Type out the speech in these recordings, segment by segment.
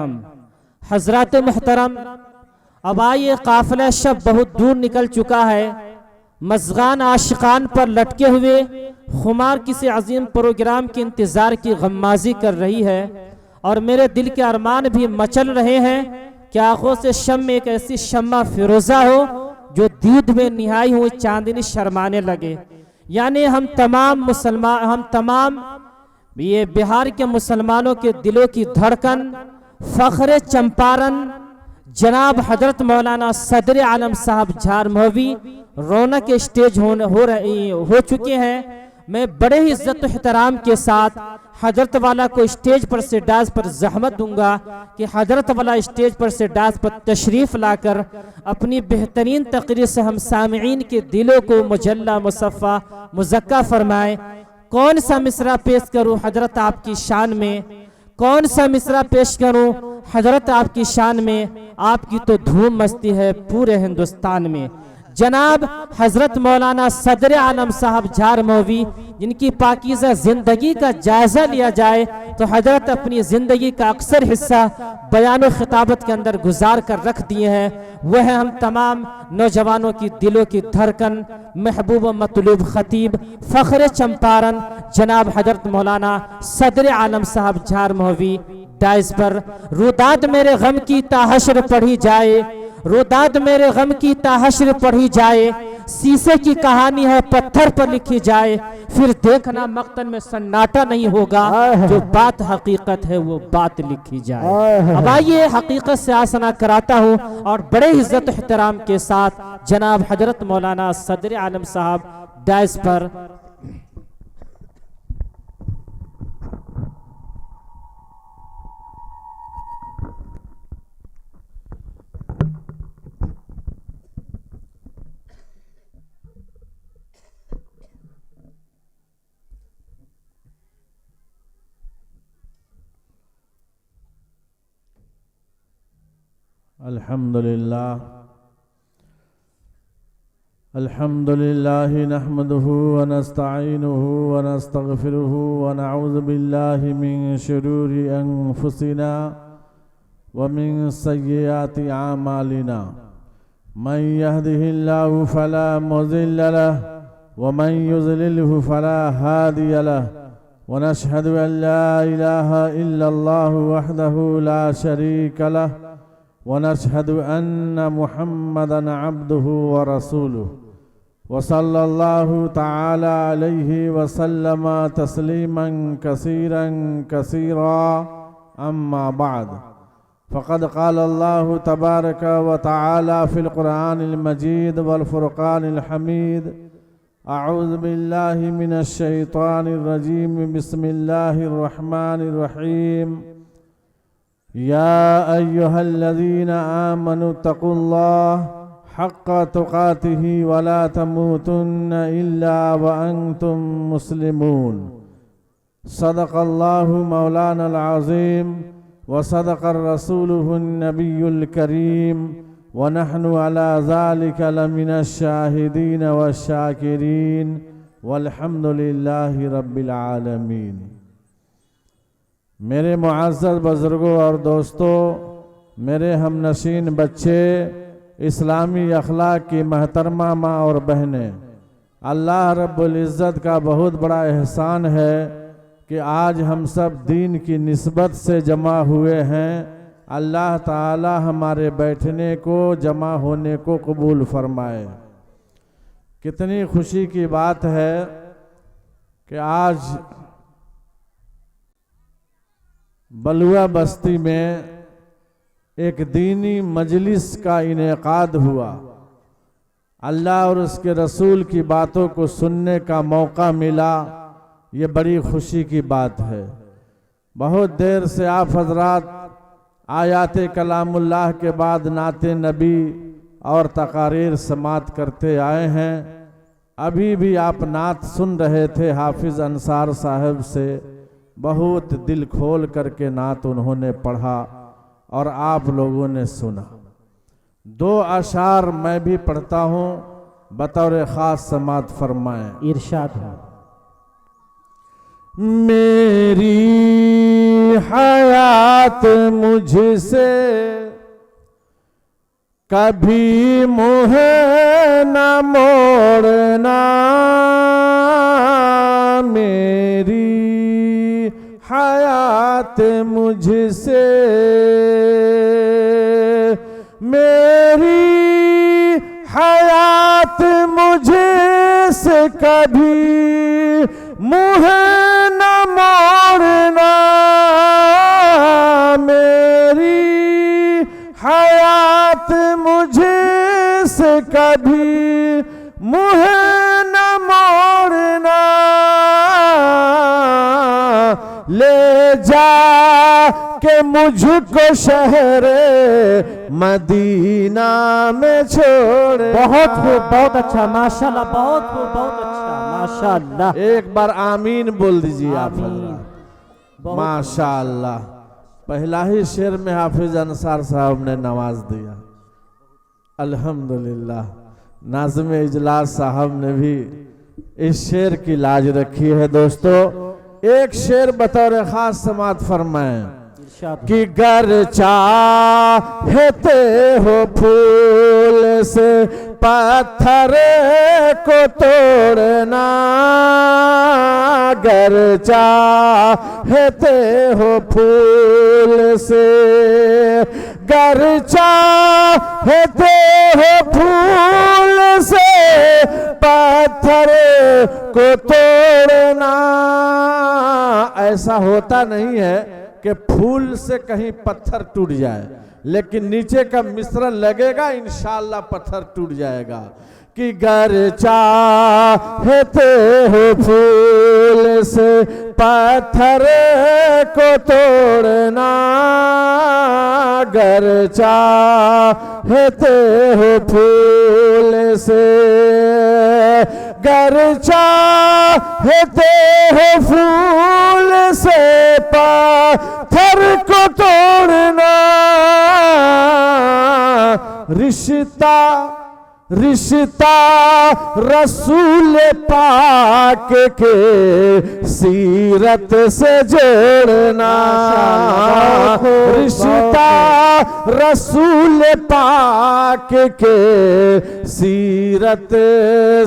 हम हजरत मुहतरम, अब आइए काफिला शब बहुत दूर निकल चुका है। मज़गान आशिकान पर लटके हुए खुमार किसी अजीम प्रोग्राम के इंतज़ार की गम्माजी कर रही है और मेरे दिल के अरमान भी मचल रहे हैं कि आंखों से शम में एक ऐसी शम्मा फिरोजा हो जो दूध में निहाई हुई चांदनी शर्माने लगे। यानी हम तमाम ये बिहार के मुसलमानों के दिलों की धड़कन फख्र चंपारण जनाब हजरत मौलाना सदर आलम साहब झारमोहवी रौनक स्टेज हो चुके हैं। मैं बड़े ही इज्जत एहतराम के साथ हजरत वाला को स्टेज पर से डांस पर जहमत दूंगा कि हजरत वाला स्टेज पर से डांस पर तशरीफ लाकर अपनी बेहतरीन तकरीर से हम सामईन के दिलों को मुजल्ला मुसफ़ा मुज़क्का फरमाए। कौन सा मिसरा पेश करूं हजरत आपकी शान में, कौन सा मिसरा पेश करूं हजरत आपकी शान में। आपकी तो धूम मस्ती है पूरे हिंदुस्तान में। जनाब हजरत मौलाना सदर आलम साहब झारमोहवी, जिनकी पाकीज़ा जिंदगी का जायजा लिया जाए तो हजरत अपनी जिंदगी का अक्सर हिस्सा बयान खिताबत के अंदर गुजार कर रख दिए हैं। वह हम तमाम नौजवानों की दिलों की धड़कन महबूब मतलूब खतीब फख्र चंपारण जनाब हजरत मौलाना सदर आलम साहब झारमोहवी दाइस पर रुदाद मेरे गम की ताहशर पढ़ी जाए, रुदाद मेरे गम की ताहशर पढ़ी जाए। शीशे की कहानी है पत्थर पर लिखी जाए, फिर देखना मक्तन में सन्नाटा नहीं होगा। जो बात हकीकत है वो बात लिखी जाए। अब आइए हकीकत से आसना कराता हूँ और बड़े इज्जत एहतराम के साथ जनाब हजरत मौलाना सदर आलम साहब दाइस पर अल्हम्दुलिल्लाह नहमदुहु व नस्तईनुहु व नस्तगफिरुहु व नऊज़ु बिल्लाहि मिन शुरूरि अनफुसिना व मिन सय्यिआति आमालिना। मन यहदिहिल्लाहु फला मुज़िल्ल लहु व मन युज़लिलहु फला हादिय लहु व नशहदु अन ला इलाहा इल्लल्लाहु वहदहु ला शरीका लहु व नशहदु अन्न मुहम्मदन अब्दुहु व रसूलुहु व सल्लल्लाहु तआला अलैहि व सल्लम तस्लीमन कसीरन कसीरा। अम्मा बाद फ़क़द क़ाल अल्लाहु तबारक व तआला फ़िल क़ुरआनिल मजीद वल फ़ुरक़ानिल हमीद। अऊज़ु बिल्लाहि मिनश शैतानिर रजीम। बिस्मिल्लाहिर रहमानिर रहीम। या अय्युहल्लज़ीना आमनु तक़ुल्लाह हक़्क़ तुक़ातिही वला तमूतुन्ना इल्ला व अंतुम मुस्लिमून। सदक़ल्लाहु मौलानल अज़ीम व सदक़र रसूलुहुन नबियुल करीम व नहनु अला ज़ालिका लमिनश शाहिदीन व शाकिरीन वल्हम्दुलिल्लाहि रब्बिल आलमीन। मेरे मुअज़्ज़ज़ बुज़ुर्गों और दोस्तों, मेरे हमनशीन बच्चे, इस्लामी अखलाक की महतरमा माँ और बहनें, अल्लाह रब्बुल इज़्ज़त का बहुत बड़ा एहसान है कि आज हम सब दीन की निस्बत से जमा हुए हैं। अल्लाह ताला हमारे बैठने को, जमा होने को कबूल फरमाए। कितनी खुशी की बात है कि आज बलुआ बस्ती में एक दीनी मजलिस का इनेकाद हुआ। अल्लाह और उसके रसूल की बातों को सुनने का मौका मिला, ये बड़ी खुशी की बात है। बहुत देर से आप हजरात आयाते कलामुल्लाह के बाद नाते नबी और तकारीर समात करते आए हैं। अभी भी आप नात सुन रहे थे हाफिज अंसार साहब से। बहुत दिल खोल करके नात उन्होंने पढ़ा और आप लोगों ने सुना। दो अशार मैं भी पढ़ता हूँ, बतौर ख़ास समात फरमाएं। इरशाद हो। मेरी हयात मुझसे कभी मुँह न मोड़ना, मेरी हयात मुझसे, मेरी हयात मुझसे कभी मुँह न मोड़ना, मेरी हयात मुझसे कभी मुँह न मोड़ना, ले जा के मुझको शहरे मदीना में छोड़। बहुत खूब, बहुत अच्छा, माशाल्लाह, बहुत खूब, बहुत अच्छा, माशाल्लाह। एक बार आमीन बोल दीजिए आप आमीन। हजरात। बहुत माशाल्लाह। पहला ही शेर में हाफिज अंसार साहब ने नवाज दिया, अल्हम्दुलिल्लाह। नाज़िम इजलास साहब ने भी इस शेर की लाज रखी है। दोस्तों, एक शेर बतौर खास समात फरमाएं कि गर चाहते हो फूल से पत्थर को तोड़ना, गर चाहते हो फूल से, गर चाहते हो फूल से पत्थर को तोड़ना। ऐसा होता नहीं है कि फूल से कहीं पत्थर टूट जाए, लेकिन नीचे का मिश्रण लगेगा, इंशाअल्लाह पत्थर टूट जाएगा। कि गर चाहते हो फूल से पत्थर को तोड़ना, गर चाहते हो फूल से, गर चाहते हो फूल से पत्थर को तोड़ना, रिश्ता रिश्ता रसूल पाक के सीरत से जोड़ना, रिश्ता रसूल पाक के सीरत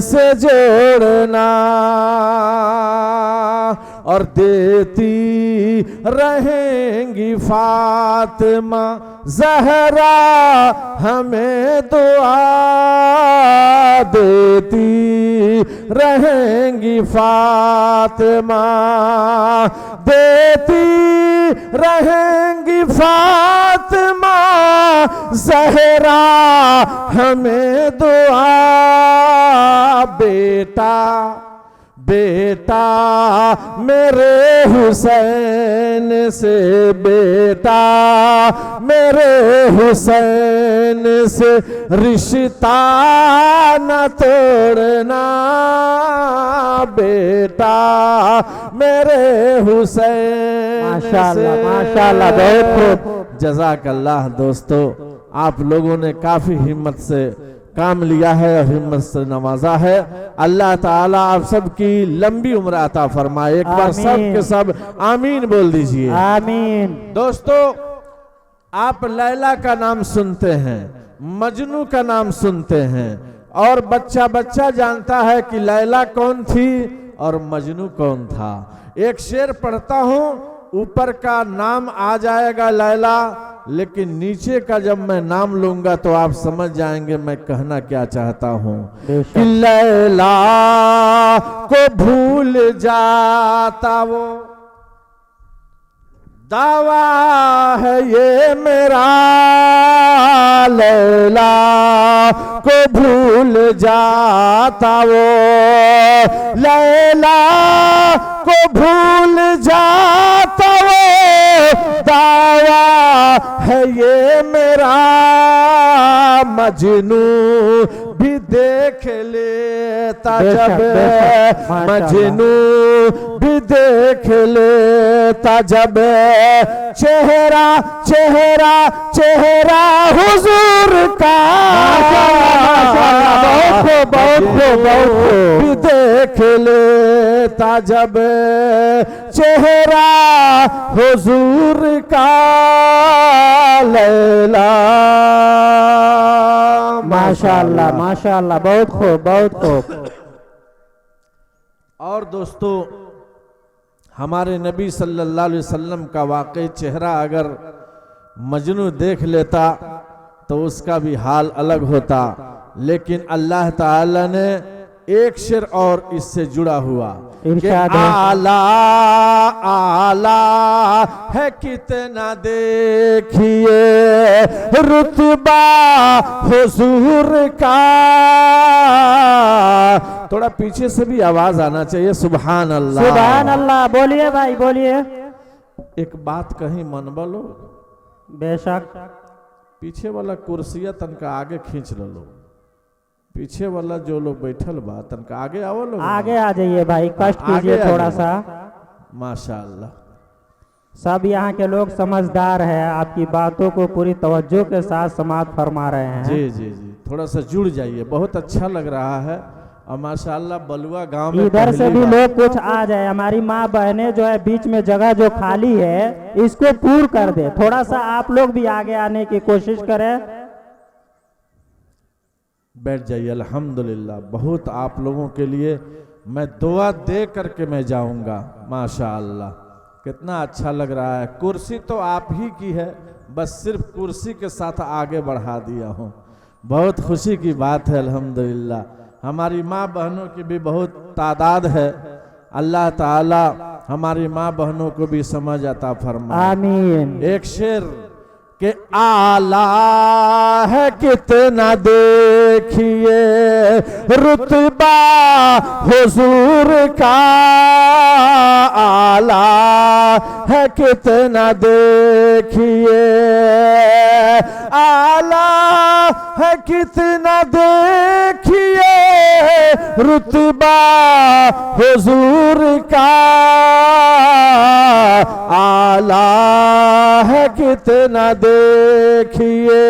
से जोड़ना, और देती रहेंगी फातिमा ज़हरा हमें दुआ, देती रहेंगी फातिमा, देती रहेंगी फातिमा ज़हरा हमें दुआ। बेटा बेटा मेरे हुसैन से, बेटा मेरे हुसैन से रिश्ता न तोड़ना, बेटा मेरे हुसैन। माशाल्लाह, माशाल्लाह, बहुत खूब। जज़ाकल्लाह। दोस्तों, आप लोगों ने काफी हिम्मत से काम लिया है और हिम्मत से नवाजा है। अल्लाह ताला आप सबकी लंबी उम्र अता फरमाए। एक बार सब के सब आमीन बोल दीजिए। आमीन। दोस्तों, आप लैला का नाम सुनते हैं, मजनू का नाम सुनते हैं, और बच्चा बच्चा जानता है कि लैला कौन थी और मजनू कौन था। एक शेर पढ़ता हूं, ऊपर का नाम आ जाएगा लैला, लेकिन नीचे का जब मैं नाम लूंगा तो आप समझ जाएंगे मैं कहना क्या चाहता हूं। कि लैला को भूल जाता वो दावा है ये मेरा, लैला को भूल जाता वो, लैला को भूल जाता वो दावा है ये मेरा। मजनू भी देख लेता जब, मजनू भी देख लेता जब, चेहरा चेहरा चेहरा हुजूर का, बहुत भी देख ले लेता जब चेहरा हुजूर का लैला। माशाअल्लाह माशाअल्लाह, बहुत खूब बहुत खूब। और दोस्तों, हमारे नबी सल्लल्लाहु अलैहि वसल्लम का वाकई चेहरा अगर मजनू देख लेता तो उसका भी हाल अलग होता, लेकिन अल्लाह ताला ने एक शेर और इससे जुड़ा हुआ कि इरशाद है। आला आला है कितना देखिए रुतबा हुजूर का। थोड़ा पीछे से भी आवाज आना चाहिए। सुभान अल्लाह सुभान अल्लाह, बोलिए भाई बोलिए। एक बात कहीं मन बोलो, बेशक। पीछे वाला कुर्सिया तनका आगे खींच लो, पीछे वाला जो लोग बैठल बा तनका आगे आओ लोग, आगे आ जाइए भाई, कष्ट आगे कीजिए आ थोड़ा जाइए। सा। माशाअल्लाह। सब यहाँ के लोग समझदार हैं, आपकी बातों को पूरी तवज्जो के साथ समाप्त फरमा रहे हैं। जी जी जी, थोड़ा सा जुड़ जाइए, बहुत अच्छा लग रहा है। और माशाअल्लाह बलुआ गांव में इधर से पहली भी बार- लोग कुछ आ जाए, हमारी माँ बहनें जो है बीच में जगह जो खाली है इसको पूर्ण कर दे। थोड़ा सा आप लोग भी आगे आने की कोशिश करें। बैठ जाइए। अल्हम्दुलिल्लाह, बहुत आप लोगों के लिए मैं दुआ दे करके मैं जाऊंगा। माशाअल्लाह, कितना अच्छा लग रहा है। कुर्सी तो आप ही की है, बस सिर्फ कुर्सी के साथ आगे बढ़ा दिया हूँ। बहुत खुशी की बात है। अल्हम्दुलिल्लाह, हमारी माँ बहनों की भी बहुत तादाद है। अल्लाह ताला हमारी माँ बहनों को भी समझ अता फरमाए। आमीन। एक शेर के आला है कितना देखिए रुतबा हुजूर का। आला है कितना देखिए, आला है कितना देखिए रुतबा हुजूर का। आला है कितना देखिए,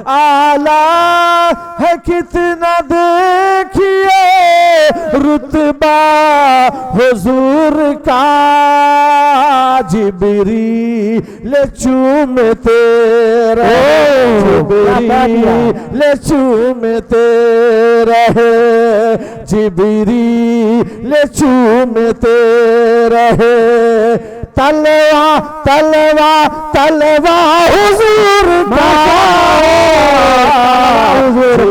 आला है कितना देखिए रुतबा हुजूर का। जिब्रील चूमते रहे, जिब्रील चूमते रहे, जिब्रील चूमते रहे। तलवा तलवा तलवा हुजूर का,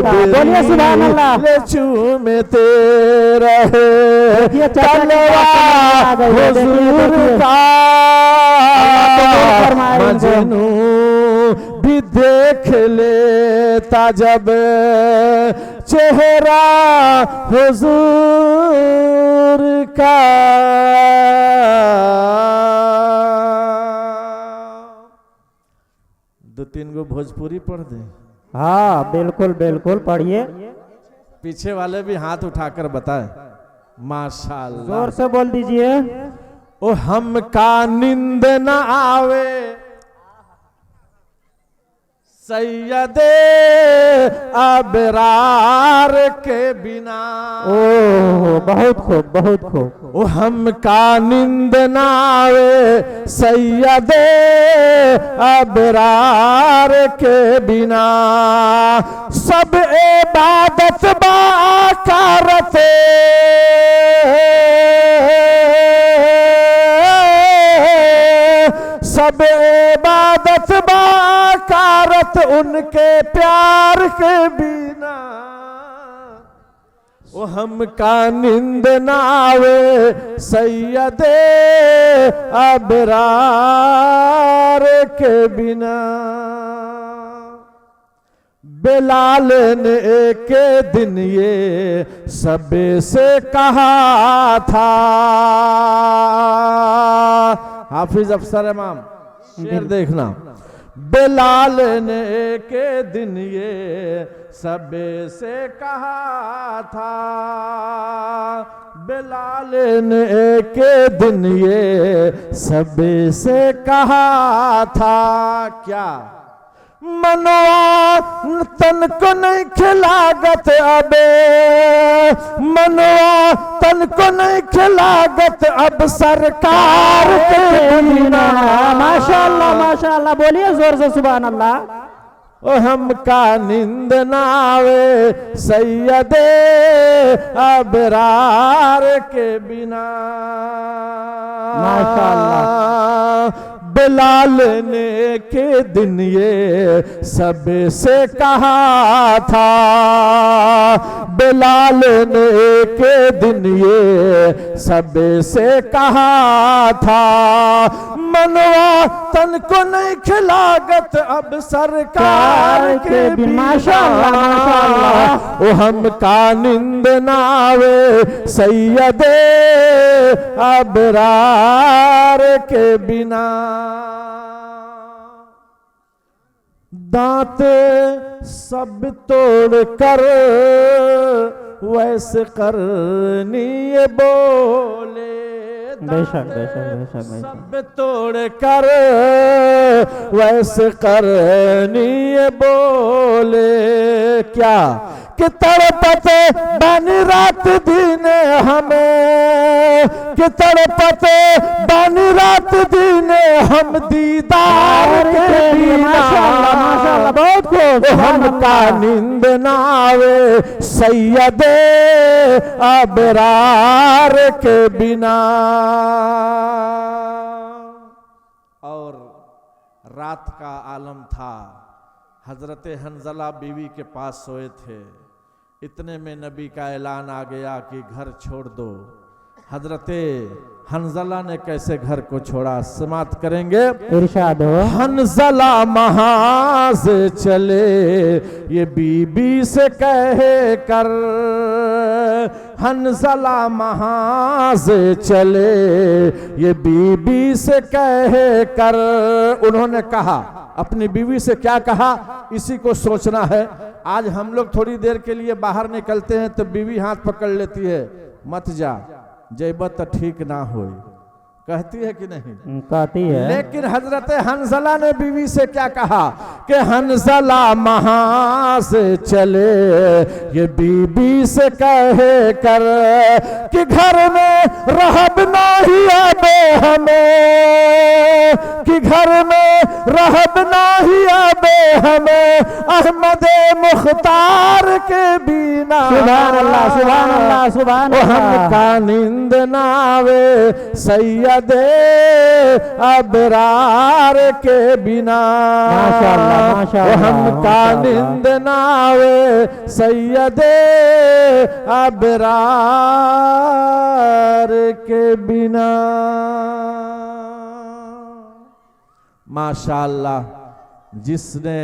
बोलिए सुभान अल्लाह। ले चूमते रहे। देखिए चाचा की तलवा बात समझ में आ गई है, देखिए, हुजूर देखिए। का। फरमाए इनको। मजनू भी देख लेता जब चेहरा हुजूर का। दो तीन गो भोजपुरी पढ़ दे। हाँ बिल्कुल बिल्कुल, पढ़िए। पीछे वाले भी हाथ उठाकर बताए। माशाअल्लाह, जोर से बोल दीजिए। ओ हमका नींद न आवे सैयदे अबरार के बिना। ओह बहुत खूब बहुत खूब। ओ हमका नींद न आवे सैयदे अबरार के बिना। सब इबादत बाकारते सब इबादत बाकारत उनके प्यार के बिना। वो हमका नींद न आवे सैयदे अबरार के बिना। बिलाल ने एक दिन ये सबे से कहा था। हाफिज अफसर इमाम शेर देखना। बिलाल ने एक दिन ये सबे से कहा था। बिलाल ने एक दिन ये सबे से कहा था। क्या? मनवा तन को नहीं खिलागत अबे, मनवा तन को नहीं खिलागत अब सरकार के बिना। माशाअल्लाह माशाअल्लाह, बोलिए जोर से सुभान अल्लाह। ओ हमका नींद नावे सैयदे अबरार के बिना। माशाअल्लाह। बिलाल ने के दिन ये सबसे कहा था, बिलाल ने के दिन ये सबसे कहा था, मनवा तन को नहीं खिलागत अब सरकार के बिना। माशाअल्लाह माशाअल्लाह। ओ हमका नींद नावे सैयदे अबरार के बिना। दांत सब तोड़ कर वैसे करनी ये बोले, बेशक बेशक बेशक बेशक। सब तोड़ कर वैसे करनी ये बोले, क्या कि तड़पते बनी रात दिन हमें, कि तड़पते बनी रात दिन हम दीदार के बिना। माशाअल्लाह माशाअल्लाह, बहुत खूब। हमका नींद नावे सैयदे अबरार के बिना। और रात का आलम था, हजरत हंजला बीवी के पास सोए थे, इतने में नबी का ऐलान आ गया कि घर छोड़ दो। हजरत हंजला ने कैसे घर को छोड़ा, समाप्त करेंगे। इरशाद हो। हंजला महाज चले ये बीबी से कहे कर, हंजला महाज चले ये बीबी से कहे कर। उन्होंने कहा, अपनी बीवी से क्या कहा, इसी को सोचना है। आज हम लोग थोड़ी देर के लिए बाहर निकलते हैं तो बीवी हाथ पकड़ लेती है, मत जा जैबत तो ठीक ना हो, कहती है कि नहीं? कहती है। लेकिन हजरत हंजला ने बीवी से क्या कहा कि हंजला महा से चले ये बीबी से कहे कर कि घर में रहब नहीं आबे हमें, कि घर में रहब नहीं आबे हमें अहमद मुख्तार के बिना। सुभान अल्लाह सुभान अल्लाह सुभान अल्लाह। हमका नींद नावे सैयदे अबरार के बिना। माशाअल्लाह माशाअल्लाह। हमका नींद नावे सैयदे अबरार के बिना। माशाअल्लाह, जिसने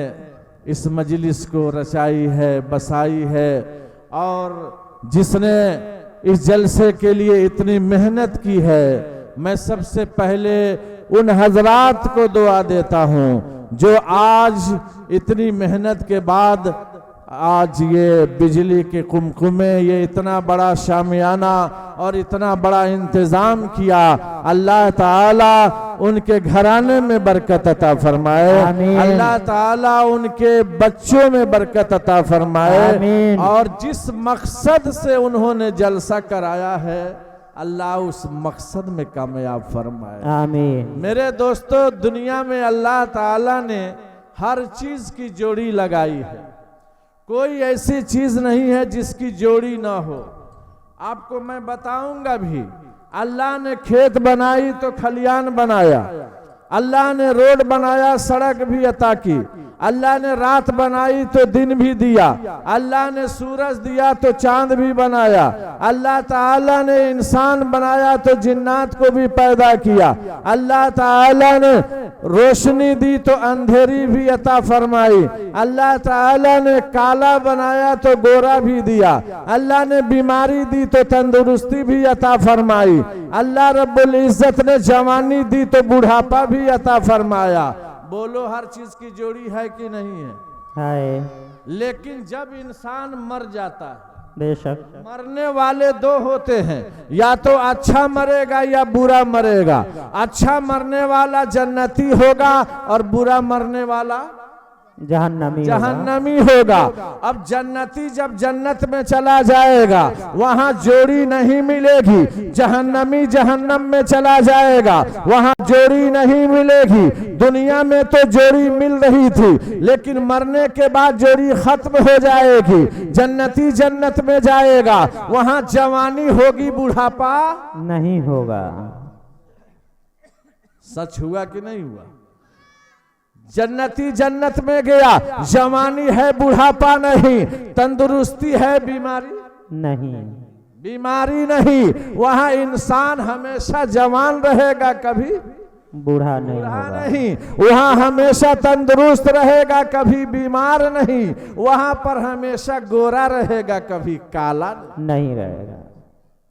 इस मजलिस को रचाई है, बसाई है, और जिसने इस जलसे के लिए इतनी मेहनत की है, मैं सबसे पहले उन हजरात को दुआ देता हूँ जो आज इतनी मेहनत के बाद आज ये बिजली के कुमकुमे, ये इतना बड़ा शामियाना और इतना बड़ा इंतजाम किया। अल्लाह ताला उनके घराने में बरकत अता फरमाए, अल्लाह ताला उनके बच्चों में बरकत अता फरमाए, और जिस मकसद से उन्होंने जलसा कराया है अल्लाह उस मकसद में कामयाब फरमाए। आमीन। मेरे दोस्तों, दुनिया में अल्लाह ताला ने हर चीज की जोड़ी लगाई है, कोई ऐसी चीज नहीं है जिसकी जोड़ी ना हो। आपको मैं बताऊंगा भी, अल्लाह ने खेत बनाई तो खलियान बनाया, अल्लाह ने रोड बनाया, सड़क भी अता की, अल्लाह ने रात बनाई तो दिन भी दिया, अल्लाह ने सूरज दिया तो चांद भी बनाया, अल्लाह ताला ने इंसान बनाया तो जिन्नात को भी पैदा किया, अल्लाह ताला ने रोशनी दी तो अंधेरी भी अता फरमाई, अल्लाह ताला ने काला बनाया तो गोरा भी दिया, अल्लाह ने बीमारी दी तो तंदुरुस्ती भी अता फरमाई, अल्लाह रब्बुल इज्जत ने जवानी दी तो बुढ़ापा भी अता फरमाया। बोलो, हर चीज की जोड़ी है कि नहीं है? लेकिन जब इंसान मर जाता है, बेशक मरने वाले दो होते हैं, या तो अच्छा मरेगा या बुरा मरेगा। अच्छा मरने वाला जन्नती होगा और बुरा मरने वाला जहन्नमी होगा। अब जन्नती जब जन्नत में चला जाएगा वहां जोड़ी नहीं मिलेगी, जहन्नमी जहन्नम में चला जाएगा वहां जोड़ी नहीं मिलेगी। दुनिया में तो जोड़ी मिल रही थी लेकिन मरने के बाद जोड़ी खत्म हो जाएगी। जन्नती जन्नत में जाएगा वहां जवानी होगी, बुढ़ापा नहीं होगा। सच हुआ कि नहीं हुआ? जन्नती जन्नत में गया, जवानी है बुढ़ापा नहीं, तंदुरुस्ती है बीमारी नहीं। वहां इंसान हमेशा जवान रहेगा, कभी बूढ़ा नहीं। वहां हमेशा तंदुरुस्त रहेगा, कभी बीमार नहीं। वहां पर हमेशा गोरा रहेगा, कभी काला नहीं रहेगा।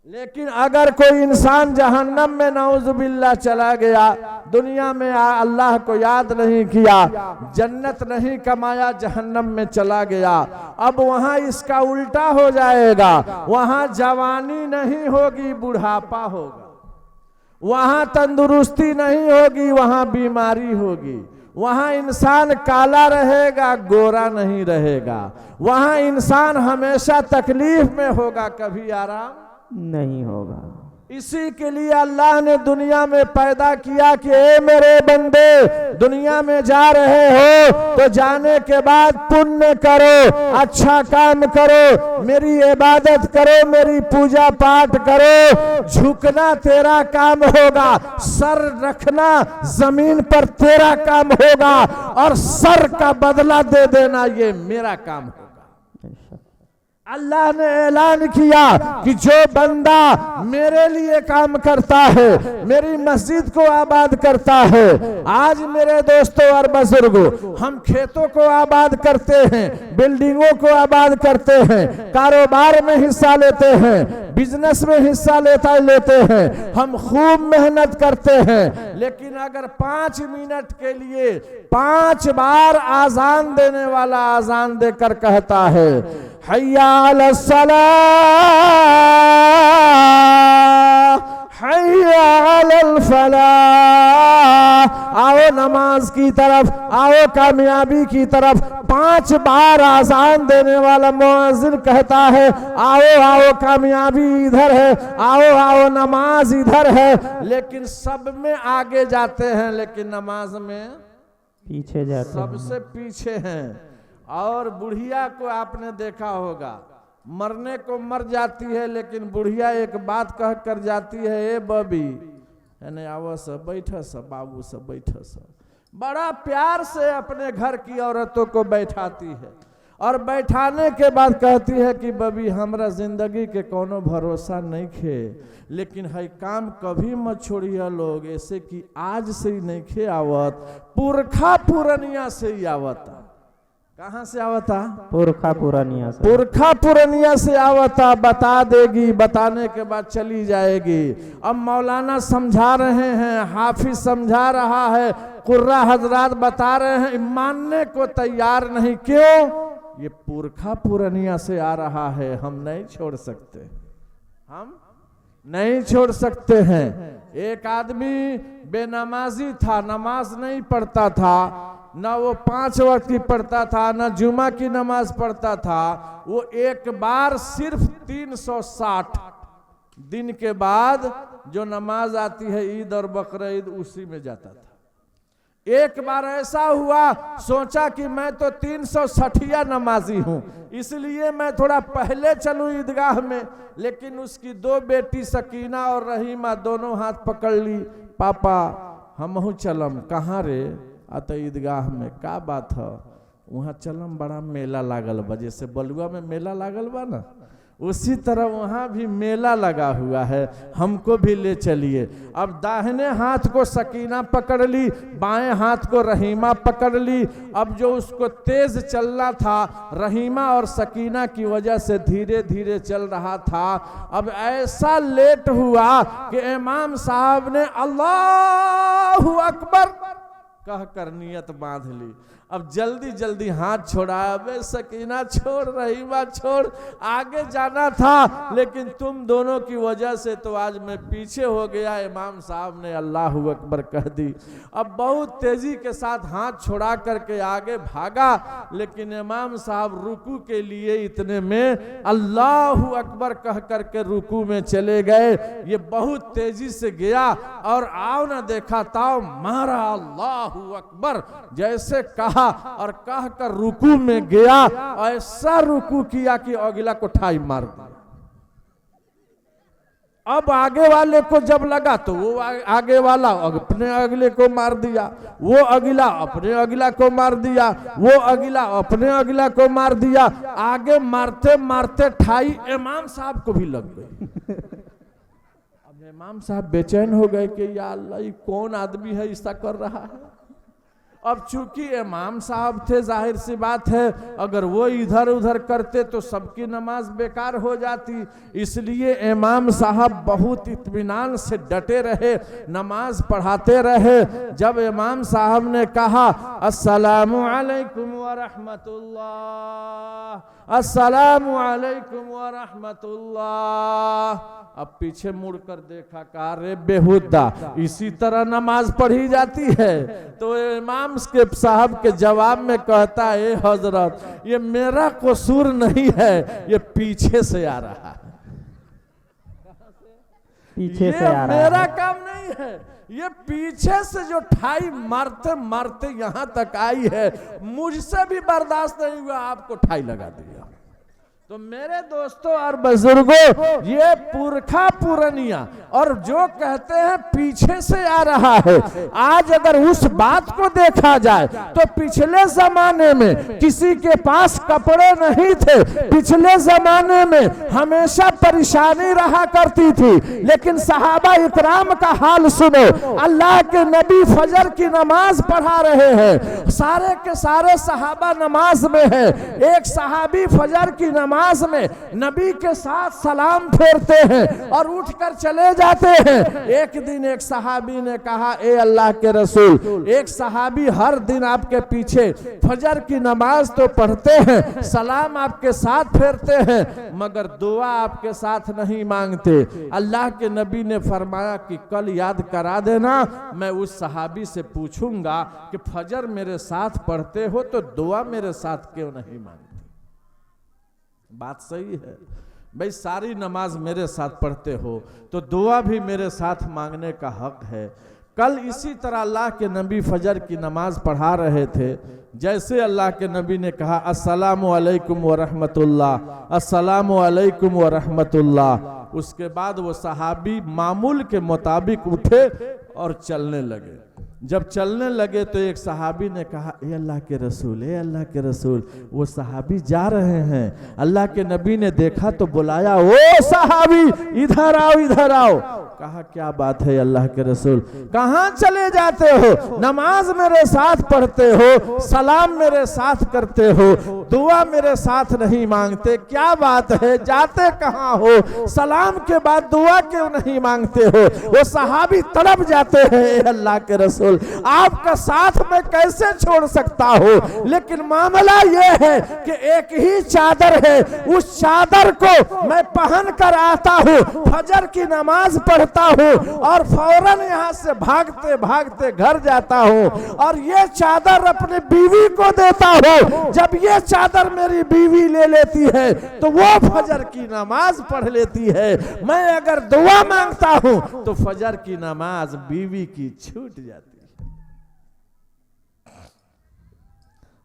लेकिन अगर कोई इंसान जहन्नम में नाउजुबिल्लाह चला गया, दुनिया में अल्लाह को याद नहीं किया, जन्नत नहीं कमाया, जहन्नम में चला गया, अब वहां इसका उल्टा हो जाएगा। वहां जवानी नहीं होगी, बुढ़ापा होगा। वहां तंदुरुस्ती नहीं होगी, वहां बीमारी होगी। वहां इंसान काला रहेगा, गोरा नहीं रहेगा। वहां इंसान हमेशा तकलीफ में होगा, कभी आराम नहीं होगा। इसी के लिए अल्लाह ने दुनिया में पैदा किया कि ए मेरे बंदे, दुनिया में जा रहे हो तो जाने के बाद पुण्य करो, अच्छा काम करो, मेरी इबादत करो, मेरी पूजा पाठ करो। झुकना तेरा काम होगा, सर रखना जमीन पर तेरा काम होगा, और सर का बदला दे देना ये मेरा काम होगा। अल्लाह ने ऐलान किया कि जो बंदा मेरे लिए काम करता है, मेरी मस्जिद को आबाद करता है। आज मेरे दोस्तों और बुजुर्गों, हम खेतों को आबाद करते हैं, बिल्डिंगों को आबाद करते हैं, कारोबार में हिस्सा लेते हैं, बिजनेस में हिस्सा लेते हैं, हम खूब मेहनत करते हैं। लेकिन अगर 5 मिनट के लिए 5 बार आजान देने वाला आजान देकर कहता है हय्या अलस सलाह, हय्या अलल फलाह, आओ नमाज की तरफ, आओ कामयाबी की तरफ, 5 बार आजान देने वाला मुअज्जिन कहता है आओ आओ कामयाबी इधर है, आओ आओ नमाज इधर है। लेकिन सब में आगे जाते हैं, लेकिन नमाज में पीछे जाते हैं, सबसे पीछे हैं। और बुढ़िया को आपने देखा होगा, मरने को मर जाती है लेकिन बुढ़िया एक बात कह कर जाती है, ए बबी यानी आवो सब बैठ सब, बाबू सब बैठ सब। बड़ा प्यार से अपने घर की औरतों को बैठाती है और बैठाने के बाद कहती है कि बबी हमरा जिंदगी के कोनो भरोसा नहीं खे, लेकिन है काम कभी मत छोड़िए लोग, ऐसे कि आज से ही नहीं खे आवत, पुरखा पुरनिया से ही आवता। कहाँ से आवता? पुरखा पुरानिया से। पुरखा पुरनिया से आवता, बता देगी, बताने के बाद चली जाएगी। अब मौलाना समझा रहे हैं, हाफिज समझा रहा है, कुर्रा हजरात बता रहे हैं, मानने को तैयार नहीं। क्यों? ये पुरखा पुरनिया से आ रहा है, हम नहीं छोड़ सकते, हम नहीं छोड़ सकते हैं। एक आदमी बेनमाजी था, नमाज नहीं पढ़ता था, ना वो 5 वक्त की पढ़ता था, ना जुमा की नमाज पढ़ता था। वो एक बार सिर्फ 360 दिन के बाद जो नमाज आती है ईद और बकरीद, उसी में जाता था। एक बार ऐसा हुआ, सोचा कि मैं तो 360 नमाजी हूं, इसलिए मैं थोड़ा पहले चलूं ईदगाह में। लेकिन उसकी 2 बेटी सकीना और रहीमा दोनों हाथ पकड़ ली, पापा हमहू चलम। कहाँ रे? अत ईदगाह में। का बात है? वहाँ चलम, बड़ा मेला लागल बा, जैसे बलुआ में मेला लागल बा ना, उसी तरह वहाँ भी मेला लगा हुआ है, हमको भी ले चलिए। अब दाहिने हाथ को सकीना पकड़ ली, बाएं हाथ को रहीमा पकड़ ली। अब जो उसको तेज चलना था, रहीमा और सकीना की वजह से धीरे धीरे चल रहा था। अब ऐसा लेट हुआ कि इमाम साहब ने अल्लाहु अकबर कहकर नियत बांध ली। अब जल्दी जल्दी हाथ छोड़ा, अबे सकीना छोड़, रहीमा छोड़, आगे जाना था लेकिन तुम दोनों की वजह से तो आज मैं पीछे हो गया। इमाम साहब ने अल्लाहू अकबर कह दी। अब बहुत तेजी के साथ हाथ छोड़ा करके आगे भागा, लेकिन इमाम साहब रुकू के लिए इतने में अल्लाहू अकबर कह करके रुकू में चले गए। ये बहुत तेजी से गया और आओ ना देखा ताओ मारा, अल्लाहू अकबर जैसे कहा और कह कर रुकू में गया, ऐसा रुकू किया कि अगला को ठाई मार दिया। अब आगे वाले को जब लगा तो वो आगे वाला अपने अगले को मार दिया, वो अगला अपने अगला को मार दिया, वो अगला अपने अगला को मार दिया। आगे मारते मारते ठाई इमाम साहब को भी लग गई। अब इमाम साहब बेचैन हो गए कि या अल्लाह ये कौन आदमी है ऐसा कर रहा है। अब चूंकि इमाम साहब थे, जाहिर सी बात है अगर वो इधर उधर करते तो सबकी नमाज बेकार हो जाती, इसलिए इमाम साहब बहुत इत्मीनान से डटे रहे, नमाज पढ़ाते रहे। जब इमाम साहब ने कहा अस्सलामु अलैकुम व रहमतुल्लाह, अस्सलामु अलैकुम व रहमतुल्लाह, अब पीछे मुड़कर देखा, कहा रे बेहुदा इसी तरह नमाज पढ़ी जाती है। तो इमाम के साहब के जवाब में कहता है हजरत ये मेरा कसूर नहीं है, ये पीछे से आ रहा है, पीछे से आ रहा मेरा है। काम नहीं है, ये पीछे से जो ठाई मारते मारते यहां तक आई है, मुझसे भी बर्दाश्त नहीं हुआ, आपको ठाई लगा दिया। तो मेरे दोस्तों और बुजुर्गों, ये पुरखा पुरनिया और जो कहते हैं पीछे से आ रहा है, आज अगर उस बात को देखा जाए तो पिछले जमाने में किसी के पास कपड़े नहीं थे, पिछले जमाने में हमेशा परेशानी रहा करती थी, लेकिन सहाबा इकराम का हाल सुनो। अल्लाह के नबी फजर की नमाज पढ़ा रहे हैं, सारे के सारे सहाबा नमाज में है, एक सहाबी फजर की नमाज में नबी के साथ सलाम फेरते हैं और उठकर चले जाते हैं। एक दिन एक सहाबी ने कहा ए अल्लाह के रसूल, एक सहाबी हर दिन आपके पीछे फजर की नमाज तो पढ़ते हैं, सलाम आपके साथ फेरते हैं, मगर दुआ आपके साथ नहीं मांगते। अल्लाह के नबी ने फरमाया कि कल याद करा देना, मैं उस सहाबी से पूछूंगा कि फजर मेरे साथ पढ़ते हो तो दुआ मेरे साथ क्यों नहीं मांगते। बात सही है भाई, सारी नमाज मेरे साथ पढ़ते हो तो दुआ भी मेरे साथ मांगने का हक है। कल इसी तरह अल्लाह के नबी फजर की नमाज पढ़ा रहे थे, जैसे अल्लाह के नबी ने कहा अस्सलामु अलैकुम व रहमतुल्लाह, अस्सलामु अलैकुम व रहमतुल्लाह, उसके बाद वो सहाबी मामूल के मुताबिक उठे और चलने लगे। जब चलने लगे तो एक सहाबी ने कहा ए अल्लाह के रसूल, ए अल्लाह के रसूल, वो सहाबी जा रहे हैं। अल्लाह के नबी ने देखा तो बुलाया, ओ सहाबी इधर आओ, इधर आओ। कहा क्या बात है अल्लाह के रसूल, कहाँ चले जाते हो, नमाज मेरे साथ पढ़ते हो, सलाम मेरे साथ करते हो, दुआ मेरे साथ नहीं मांगते, क्या बात है, जाते कहाँ हो, सलाम के बाद दुआ क्यों नहीं मांगते हो। वो सहाबी तड़प जाते हैं, ए अल्लाह के रसूल आपका साथ मैं कैसे छोड़ सकता हूँ, लेकिन मामला ये है कि एक ही चादर है, उस चादर को मैं पहन कर आता हूँ, फजर की नमाज पढ़ता हूँ और फौरन यहाँ से भागते भागते घर जाता हूँ और ये चादर अपनी बीवी को देता हूँ। जब ये चादर मेरी बीवी ले लेती है तो वो फजर की नमाज पढ़ लेती है। मैं अगर दुआ मांगता हूँ तो फजर की नमाज बीवी की छूट जाती है।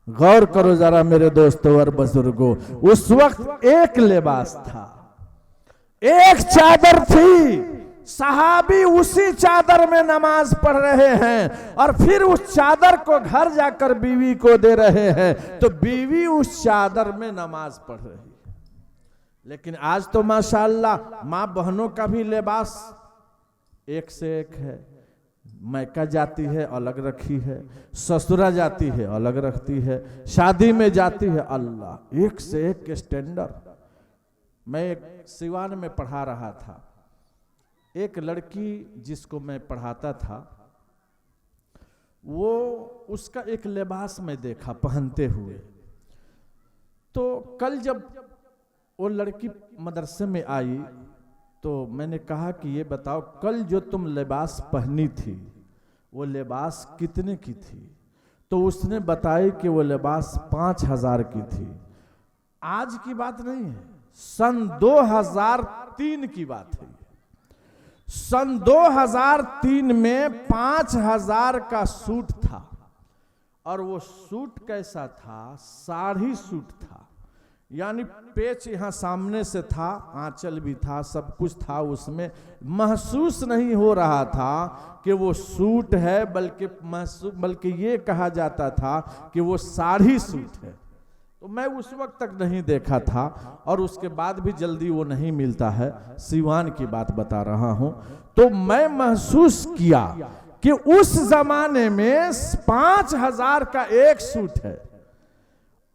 गौर करो जरा मेरे दोस्तों और बुजुर्गों, उस वक्त एक लिबास था, एक चादर थी, सहाबी उसी चादर में नमाज पढ़ रहे हैं और फिर उस चादर को घर जाकर बीवी को दे रहे हैं, तो बीवी उस चादर में नमाज पढ़ रही है। लेकिन आज तो माशाअल्लाह माँ बहनों का भी लिबास एक से एक है, मैका जाती है अलग रखी है, ससुरा जाती है अलग रखती है, शादी में जाती है, अल्लाह एक से एक स्टैंडर्ड। मैं एक सिवान में पढ़ा रहा था, एक लड़की जिसको मैं पढ़ाता था वो उसका एक लिबास में देखा पहनते हुए। तो कल जब वो लड़की मदरसे में आई तो मैंने कहा कि ये बताओ कल जो तुम लिबास पहनी थी वो लिबास कितने की थी? तो उसने बताई कि वो लिबास 5,000 की थी। आज की बात नहीं है, सन 2003 की बात है। सन 2003 में 5,000 का सूट था, और वो सूट कैसा था? साड़ी सूट था, यानी पेच यहाँ सामने से था, आंचल भी था, सब कुछ था उसमें। महसूस नहीं हो रहा था कि वो सूट है, बल्कि ये कहा जाता था कि वो साड़ी सूट है। तो मैं उस वक्त तक नहीं देखा था, और उसके बाद भी जल्दी वो नहीं मिलता है। सिवान की बात बता रहा हूं। तो मैं महसूस किया कि उस जमाने में 5,000 का एक सूट है,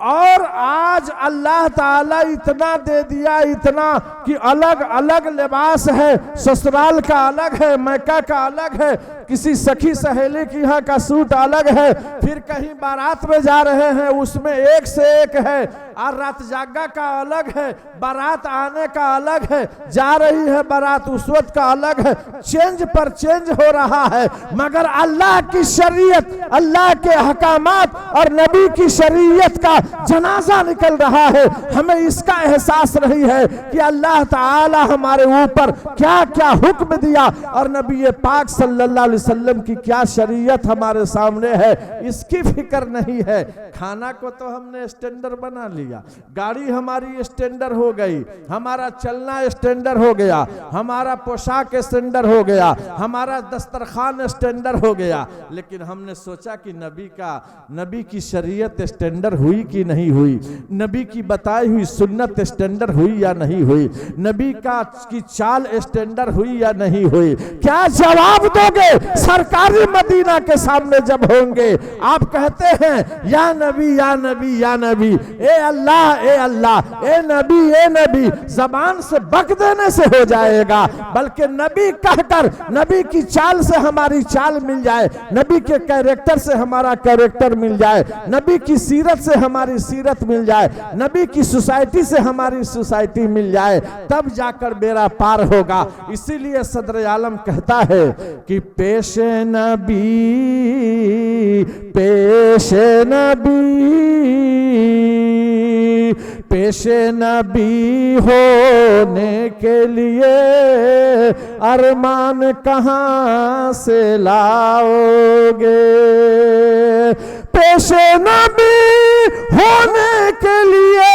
और आज अल्लाह ताला इतना दे दिया, इतना कि अलग अलग लिबास है। ससुराल का अलग है, मैका का अलग है, किसी सखी सहेली की यहाँ का सूट अलग है, फिर कहीं बारात में जा रहे हैं उसमें एक से एक है, और रात जागा का अलग है, बारात आने का अलग है, जा रही है बारात उस वक्त का अलग है। चेंज पर चेंज हो रहा है, मगर अल्लाह की शरीयत, अल्लाह के अहकामात और नबी की शरीयत का जनाजा निकल रहा है। हमें इसका एहसास नहीं है कि अल्लाह ताला हमारे ऊपर क्या क्या हुक्म दिया, और नबी पाक सल्लल्लाहु अलैहि वसल्लम की क्या शरीयत हमारे सामने है, इसकी फिक्र नहीं है। खाना को तो हमने स्टैंडर्ड बना लिया, गाड़ी हमारी स्टैंडर्ड हो गई, हमारा चलना स्टैंडर्ड हो गया, हमारा पोशाक स्टैंडर्ड हो गया, हमारा दस्तरखान स्टैंडर्ड हो गया। लेकिन हमने सोचा कि नबी की शरीयत स्टैंडर्ड हुई कि नहीं हुई, नबी की बताई हुई सुन्नत स्टैंडर्ड हुई या नहीं हुई, नबी की चाल स्टैंडर्ड हुई या नहीं हुई? क्या जवाब दोगे सरकारी मदीना के सामने जब होंगे? आप कहते हैं या नबी या नबी या नबी, ए अल्लाह ए अल्लाह, ए नबी, जबान से बक देने से हो जाएगा, बल्कि नबी कहकर नबी की चाल से हमारी चाल मिल जाए, नबी के कैरेक्टर से हमारा कैरेक्टर मिल जाए, नबी की सीरत से हमारी सीरत मिल जाए, नबी की सोसाइटी से हमारी सोसाइटी मिल जाए, तब जाकर बेड़ा पार होगा। इसीलिए सदर आलम कहता है कि पेशे नबी होने के लिए अरमान कहां से लाओगे? पेशे नबी होने के लिए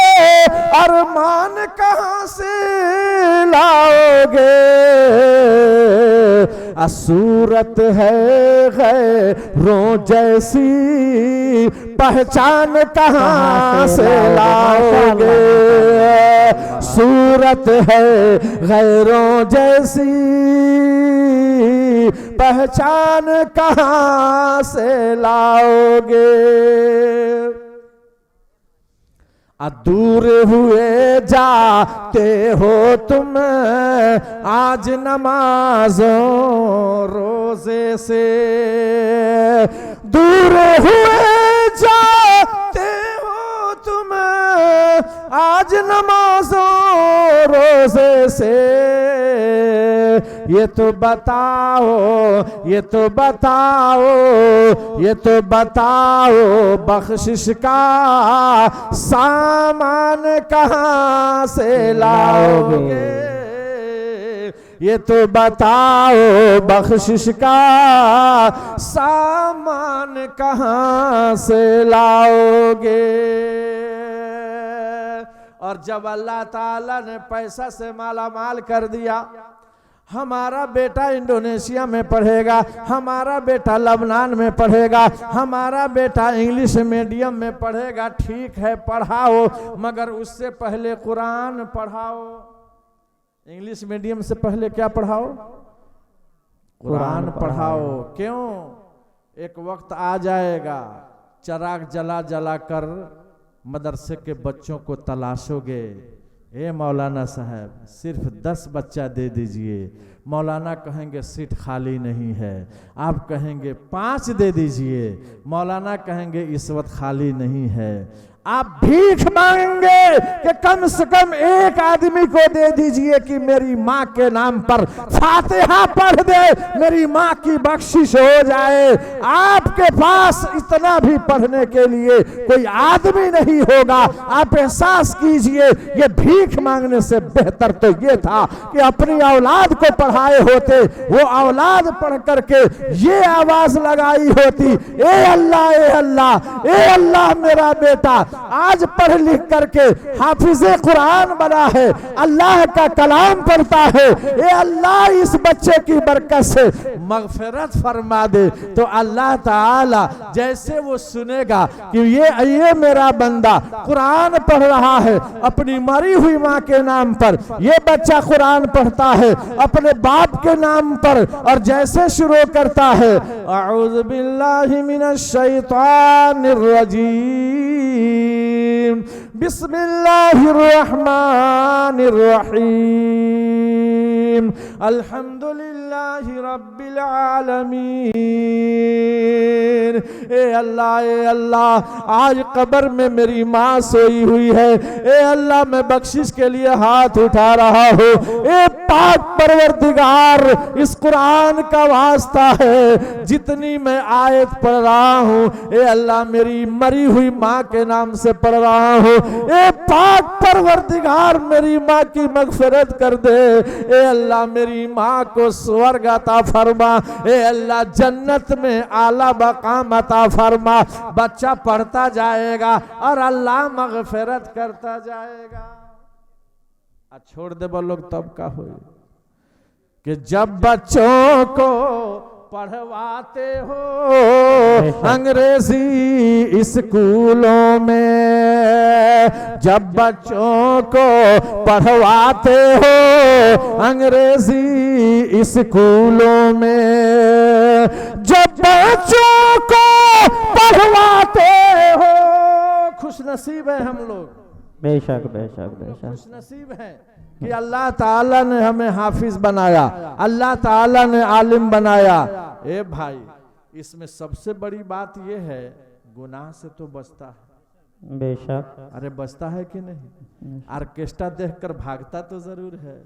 अरमान कहां से लाओगे? सूरत है गैरों जैसी, पहचान कहां से लाओगे? सूरत है गैरों जैसी, पहचान कहां से लाओगे? दूर हुए जाते हो तुम आज नमाजों रोजे से, दूर हुए जाते हो तुम आज नमाजों रोजे से। ये तो बताओ बख्शिश का सामान कहां से लाओगे? ये तो बताओ बख्शिश का सामान कहां से लाओगे? और जब अल्लाह ताला ने पैसा से माला माल कर दिया, हमारा बेटा इंडोनेशिया में पढ़ेगा, हमारा बेटा लबनान में पढ़ेगा, हमारा बेटा इंग्लिश मीडियम में पढ़ेगा, ठीक है पढ़ाओ, मगर उससे पहले कुरान पढ़ाओ। इंग्लिश मीडियम से पहले क्या पढ़ाओ? कुरान पढ़ाओ। क्यों? एक वक्त आ जाएगा चिराग जला जला कर मदरसे के बच्चों को तलाशोगे, ए मौलाना साहब सिर्फ 10 बच्चा दे दीजिए, मौलाना कहेंगे सीट खाली नहीं है, आप कहेंगे 5 दे दीजिए, मौलाना कहेंगे इस वक्त खाली नहीं है। आप भीख मांगेंगे कि कम से कम एक आदमी को दे दीजिए कि मेरी माँ के नाम पर फातिहा पढ़ दे, मेरी माँ की बख्शिश हो जाए। आपके पास इतना भी पढ़ने के लिए कोई आदमी नहीं होगा। आप एहसास कीजिए, ये भीख मांगने से बेहतर तो ये था कि अपनी औलाद को पढ़ाए होते, वो औलाद पढ़ करके ये आवाज लगाई होती, ए अल्लाह, ए अल्लाह, ए अल्लाह, मेरा बेटा आज पढ़ लिख करके हाफिज़े कुरान बना है, अल्लाह का कलाम पढ़ता है, ए अल्लाह इस बच्चे की बरकत से मगफिरत फरमा दे। तो अल्लाह ताला जैसे वो सुनेगा कि ये मेरा बंदा कुरान पढ़ रहा है अपनी मरी हुई माँ के नाम पर, ये बच्चा कुरान पढ़ता है अपने बाप के नाम पर, और जैसे शुरू करता है अऊज़ु बिल्लाहि मिनश शैतानिर रजीम, बिस्मिल्लाहिर रहमानिर रहीम, अल्हम्दुलिल्लाहि रब्बिल आलमीन। ए अल्लाह, आज कब्र में मेरी माँ सोई हुई है, ए अल्लाह मैं बख्शिश के लिए हाथ उठा रहा हूँ। ए पाक परवरदिगार, इस कुरान का वास्ता है, जितनी मैं आयत पढ़ रहा हूँ ए अल्लाह मेरी मरी हुई माँ के नाम से पढ़ रहा हूँ। ए पाक परवरदिगार, मेरी माँ की मगफिरत कर दे। ए अल्लाह मेरी माँ को स्वर्ग अता फरमा, ए अल्लाह जन्नत में आला मकाम अता फरमा। बच्चा पढ़ता जाएगा और अल्लाह मगफिरत करता जाएगा। छोड़ दे लोग तब का हो कि जब बच्चों को पढ़वाते हो अंग्रेजी स्कूलों में, जब बच्चों को पढ़वाते हो अंग्रेजी स्कूलों में, जब बच्चों को पढ़वाते हो, खुश नसीब है हम लोग, बेशक बेशक बेशक खुश नसीब है कि अल्लाह ताला ने हमें हाफिज बनाया, अल्लाह ताला ने आलिम बनाया। ए भाई, इसमें सबसे बड़ी बात यह है, गुनाह से तो बचता है, बेशक। अरे बचता है कि नहीं? ऑर्केस्ट्रा देखकर भागता तो जरूर है,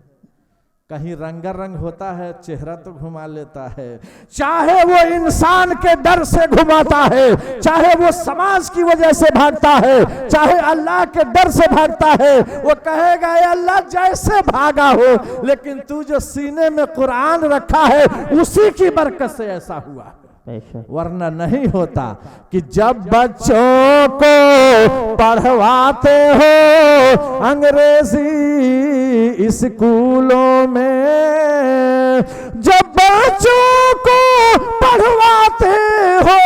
कहीं रंगारंग होता है चेहरा तो घुमा लेता है। चाहे वो इंसान के डर से घुमाता है, चाहे वो समाज की वजह से भागता है, चाहे अल्लाह के डर से भागता है, वो कहेगा ये अल्लाह जैसे भागा हो, लेकिन तू जो सीने में कुरान रखा है उसी की बरकत से ऐसा हुआ, वरना नहीं होता। कि जब बच्चों को पढ़वाते हो अंग्रेजी स्कूलों में, जब बच्चों को पढ़वाते हो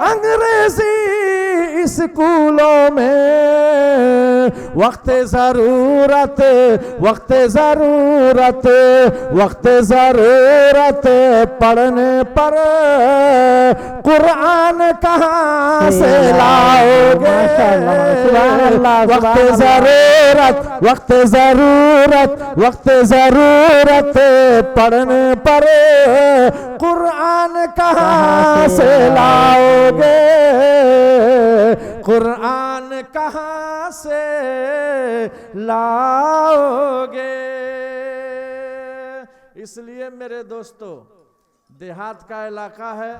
अंग्रेजी स्कूलों में, वक्त ज़रूरत वक्त ज़रूरत वक्त ज़रूरत पढ़ने पर कुरान कहाँ से लाओगे? वक्त ज़रूरत वक्त ज़रूरत वक्त ज़रूरत पढ़ने पर कुरान कहाँ से लाओगे? कुरान कहाँ से लाओगे? इसलिए मेरे दोस्तों, देहात का इलाका है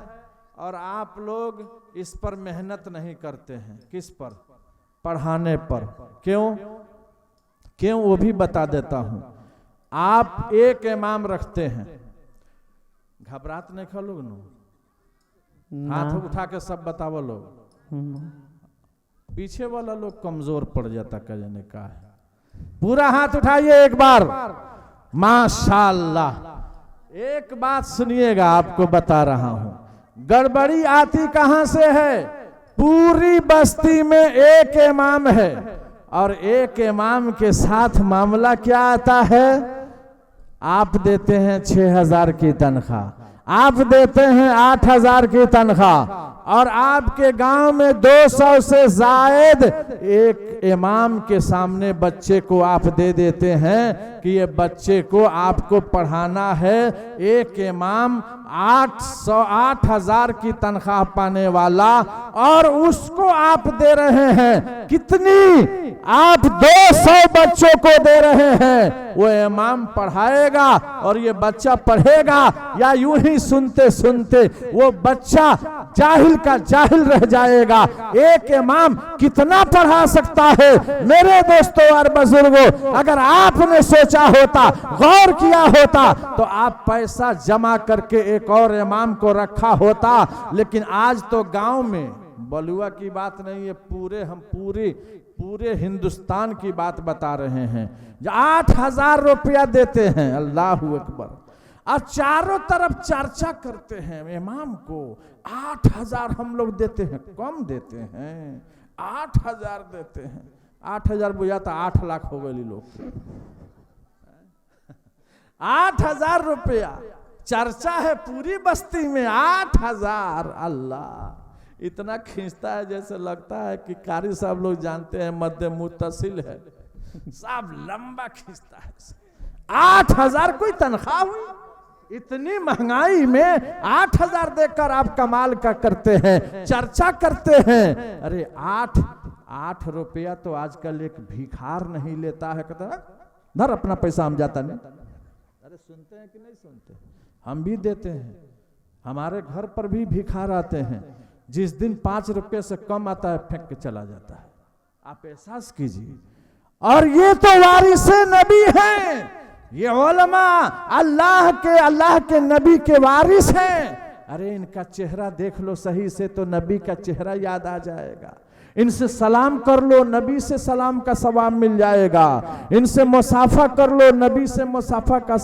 और आप लोग इस पर मेहनत नहीं करते हैं। किस पर? पढ़ाने पर। क्यों वो भी बता देता हूं। आप एक इमाम रखते हैं, घबरात नहीं खा लोग नो, हाथ उठा के सब बतावो लोग, पीछे वाला लोग कमजोर पड़ जाता कहने का है। पूरा हाथ उठाइए एक बार, माशाअल्लाह। एक बात सुनिएगा, आपको बता रहा हूं, गड़बड़ी आती कहां से है? पूरी बस्ती में एक इमाम है और एक इमाम के साथ मामला क्या आता है? आप देते हैं 6,000 की तनख्वाह, आप देते हैं 8,000 की तनख्वाह, और आपके गांव में 200 से जायद एक इमाम के सामने बच्चे को आप दे देते हैं कि ये बच्चे को आपको पढ़ाना है। एक इमाम 8,000 की तनख्वाह पाने वाला, और उसको आप दे रहे हैं कितनी? आप 200 बच्चों को दे रहे हैं। वो इमाम पढ़ाएगा और ये बच्चा पढ़ेगा, या यूं ही सुनते सुनते वो बच्चा जाहिल का जाहिल रह जाएगा। एक इमाम कितना पढ़ा सकता है? मेरे दोस्तों और बुजुर्गों, अगर आपने सोचा होता, गौर किया होता, तो आप पैसा जमा करके एक और इमाम को रखा होता। लेकिन आज तो गांव में, बलुआ की बात नहीं है, हम पूरे हिंदुस्तान की बात बता रहे हैं, 8,000 रुपया देते हैं, अल्लाह अकबर, और चारों तरफ चर्चा करते हैं इमाम को। 8,000 हम लोग देते हैं, कम देते हैं, 8,000 देते हैं। 8,000 बुझा तो 8 लाख हो गए लोग। 8,000 रुपया चर्चा है पूरी बस्ती में, 8,000। अल्लाह इतना खींचता है जैसे लगता है कि कारी साहब लोग जानते हैं मध्य मुत्तसिल है, साहब लंबा खींचता है। 8,000 कोई तनख्वाह हुई? इतनी महंगाई में 8,000 देकर आप कमाल का करते हैं, चर्चा करते हैं। अरे 8 रुपया तो आजकल एक भिखार नहीं लेता है। कहता है धर अपना पैसा, हम जाता नहीं। अरे सुनते हैं कि नहीं सुनते? हम भी देते हैं। हमारे घर पर भी भिखार आते हैं, जिस दिन 5 रुपये से कम आता है फेंक के चला जाता है। आप एहसास कीजिए। और ये तो वारिसे नबी हैं, ये उलमा अल्लाह के नबी के वारिस हैं। अरे इनका चेहरा देख लो सही से तो नबी का चेहरा याद आ जाएगा। इनसे सलाम कर लो, नबी से सलाम का सवाब मिल जाएगा। इनसे मुसाफा कर लो, नबी से मुसाफा का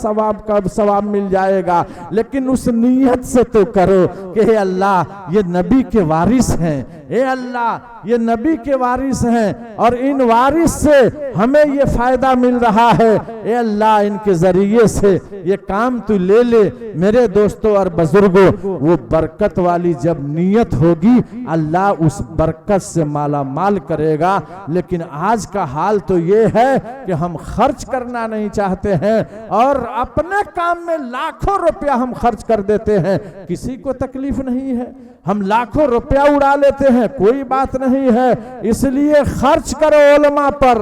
सवाब मिल जाएगा। लेकिन उस नीयत से तो करो कि हे अल्लाह ये नबी के वारिस हैं, हे अल्लाह ये नबी के वारिस हैं, और इन वारिस से हमें ये फायदा मिल रहा है। हे अल्लाह इनके जरिए से ये काम तू ले ले। मेरे दोस्तों और बुजुर्गों, वो बरकत वाली जब नीयत होगी, अल्लाह उस बरकत से माला माल करेगा। लेकिन आज का हाल तो ये है कि हम खर्च करना नहीं चाहते हैं, और अपने काम में लाखों रुपया हम खर्च कर देते हैं, किसी को तकलीफ नहीं है। हम लाखों रुपया उड़ा लेते हैं, कोई बात नहीं है। इसलिए खर्च करो उलमा पर,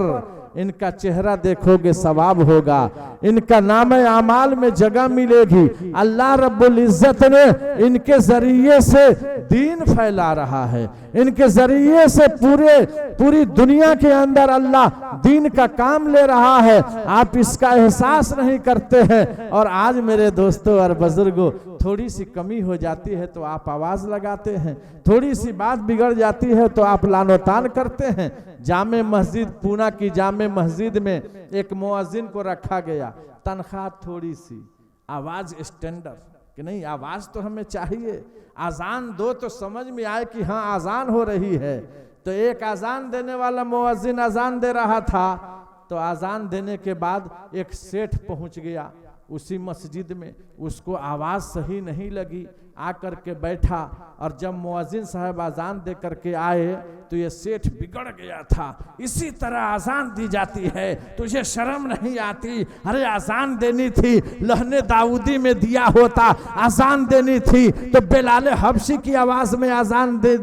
इनका चेहरा देखोगे सवाब होगा, इनका नाम आमाल में जगह मिलेगी। अल्लाह रब्बुल इज्जत ने इनके जरिए से दीन फैला रहा है, इनके जरिए से पूरी दुनिया के अंदर अल्लाह दीन का काम ले रहा है। आप इसका एहसास नहीं करते हैं। और आज मेरे दोस्तों और बुजुर्गों, थोड़ी सी कमी हो जाती है तो आप आवाज लगाते हैं, थोड़ी सी बात बिगड़ जाती है तो आप लानोतान करते हैं। जामे मस्जिद, पूना की जामे मस्जिद में एक मुअज्जिन को रखा गया, तनख्वाह थोड़ी सी, आवाज स्टैंडर्ड कि नहीं, आवाज तो हमें चाहिए, अजान दो तो समझ में आए कि हाँ अजान हो रही है। तो एक अजान देने वाला मुअज्जिन अजान दे रहा था, तो अजान देने के बाद एक सेठ पहुंच गया उसी मस्जिद में, उसको आवाज सही नहीं लगी, आकर के बैठा। और जब मुअज्जिन साहब अजान दे करके आए तो ये सेठ बिगड़ गया था। इसी तरह अजान दी जाती है, तुझे शर्म नहीं आती? अरे अजान देनी थी लहने दाऊदी में दिया होता, अजान देनी थी तो बेलाले हबशी की आवाज में अजान दे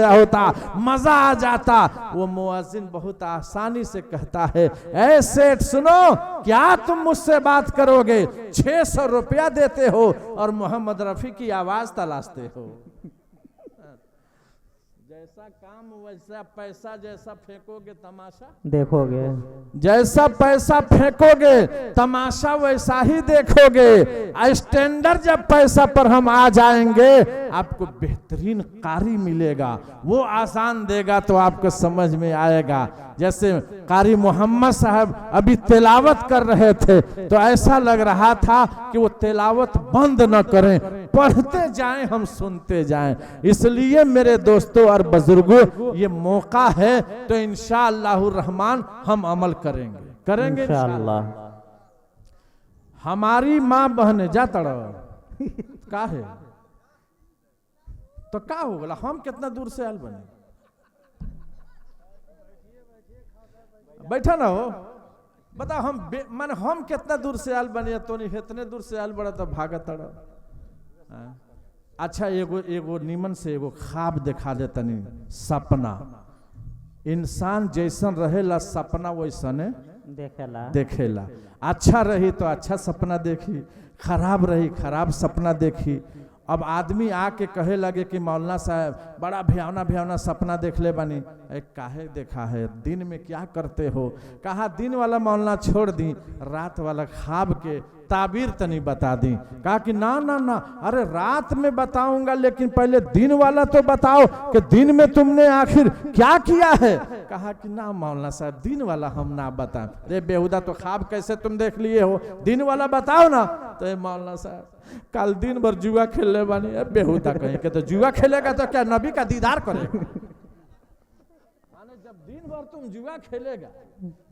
होता, मजा आ जाता। वो मुअज्जिन बहुत आसानी से कहता है, ऐ सेठ सुनो, क्या तुम मुझसे बात करोगे? 600 रुपया देते हो और मोहम्मद रफी की आवाज तलाशते हो। जैसा काम वैसा पैसा, जैसा फेंकोगे तमाशा देखोगे, जैसा पैसा फेंकोगे तमाशा वैसा ही देखोगे। स्टैंडर्ड जब पैसा पर हम आ जाएंगे, आपको बेहतरीन कारी मिलेगा, वो आसान देगा तो आपको समझ में आएगा। जैसे कारी मोहम्मद साहब अभी तिलावत कर रहे थे तो ऐसा लग रहा था कि वो तिलावत बंद न करें, पढ़ते जाएं, हम सुनते जाएं। इसलिए मेरे दोस्तों और बुजुर्गों, ये मौका है तो इंशाअल्लाह रहमान हम अमल करेंगे इंशाअल्लाह। हमारी माँ बहने जा तड़ का है तो का हो गला, हम कितना दूर से आल बने। बैठा ना हो, बताओ माने हम कितना दूर से आल बनिया तो नहीं इतने दूर से आल बड़ा तो भागत तड़ा। अच्छा एगो नीमन से एगो ख्वाब दिखा दे तनी, सपना। इंसान जैसन रहेला सपना वैसने देखेला। अच्छा रही तो अच्छा सपना देखी, खराब रही खराब सपना देखी। अब आदमी आके कहे लगे कि मौलाना साहब बड़ा भयावना भयावना सपना देख ले बानी। काहे देखा है, दिन में क्या करते हो? कहा दिन वाला मौलाना छोड़ दी, रात वाला ख्वाब के ताबीर तनी बता दी। कहा कि ना ना ना, अरे रात में बताऊंगा लेकिन पहले दिन वाला तो बताओ कि दिन में तुमने आखिर क्या किया है। कहा कि ना मौलाना साहब दिन वाला हम ना बताएं। अरे बेहुदा, तो ख्वाब कैसे तुम देख लिए हो, दिन वाला बताओ ना। तो मौलाना साहब कल दिन भर जुआ खेलने वाली है। बेहुदा कहीं के तो जुआ खेलेगा तो क्या नबी का दीदार करेगा? जब दिन भर तुम जुआ खेलेगा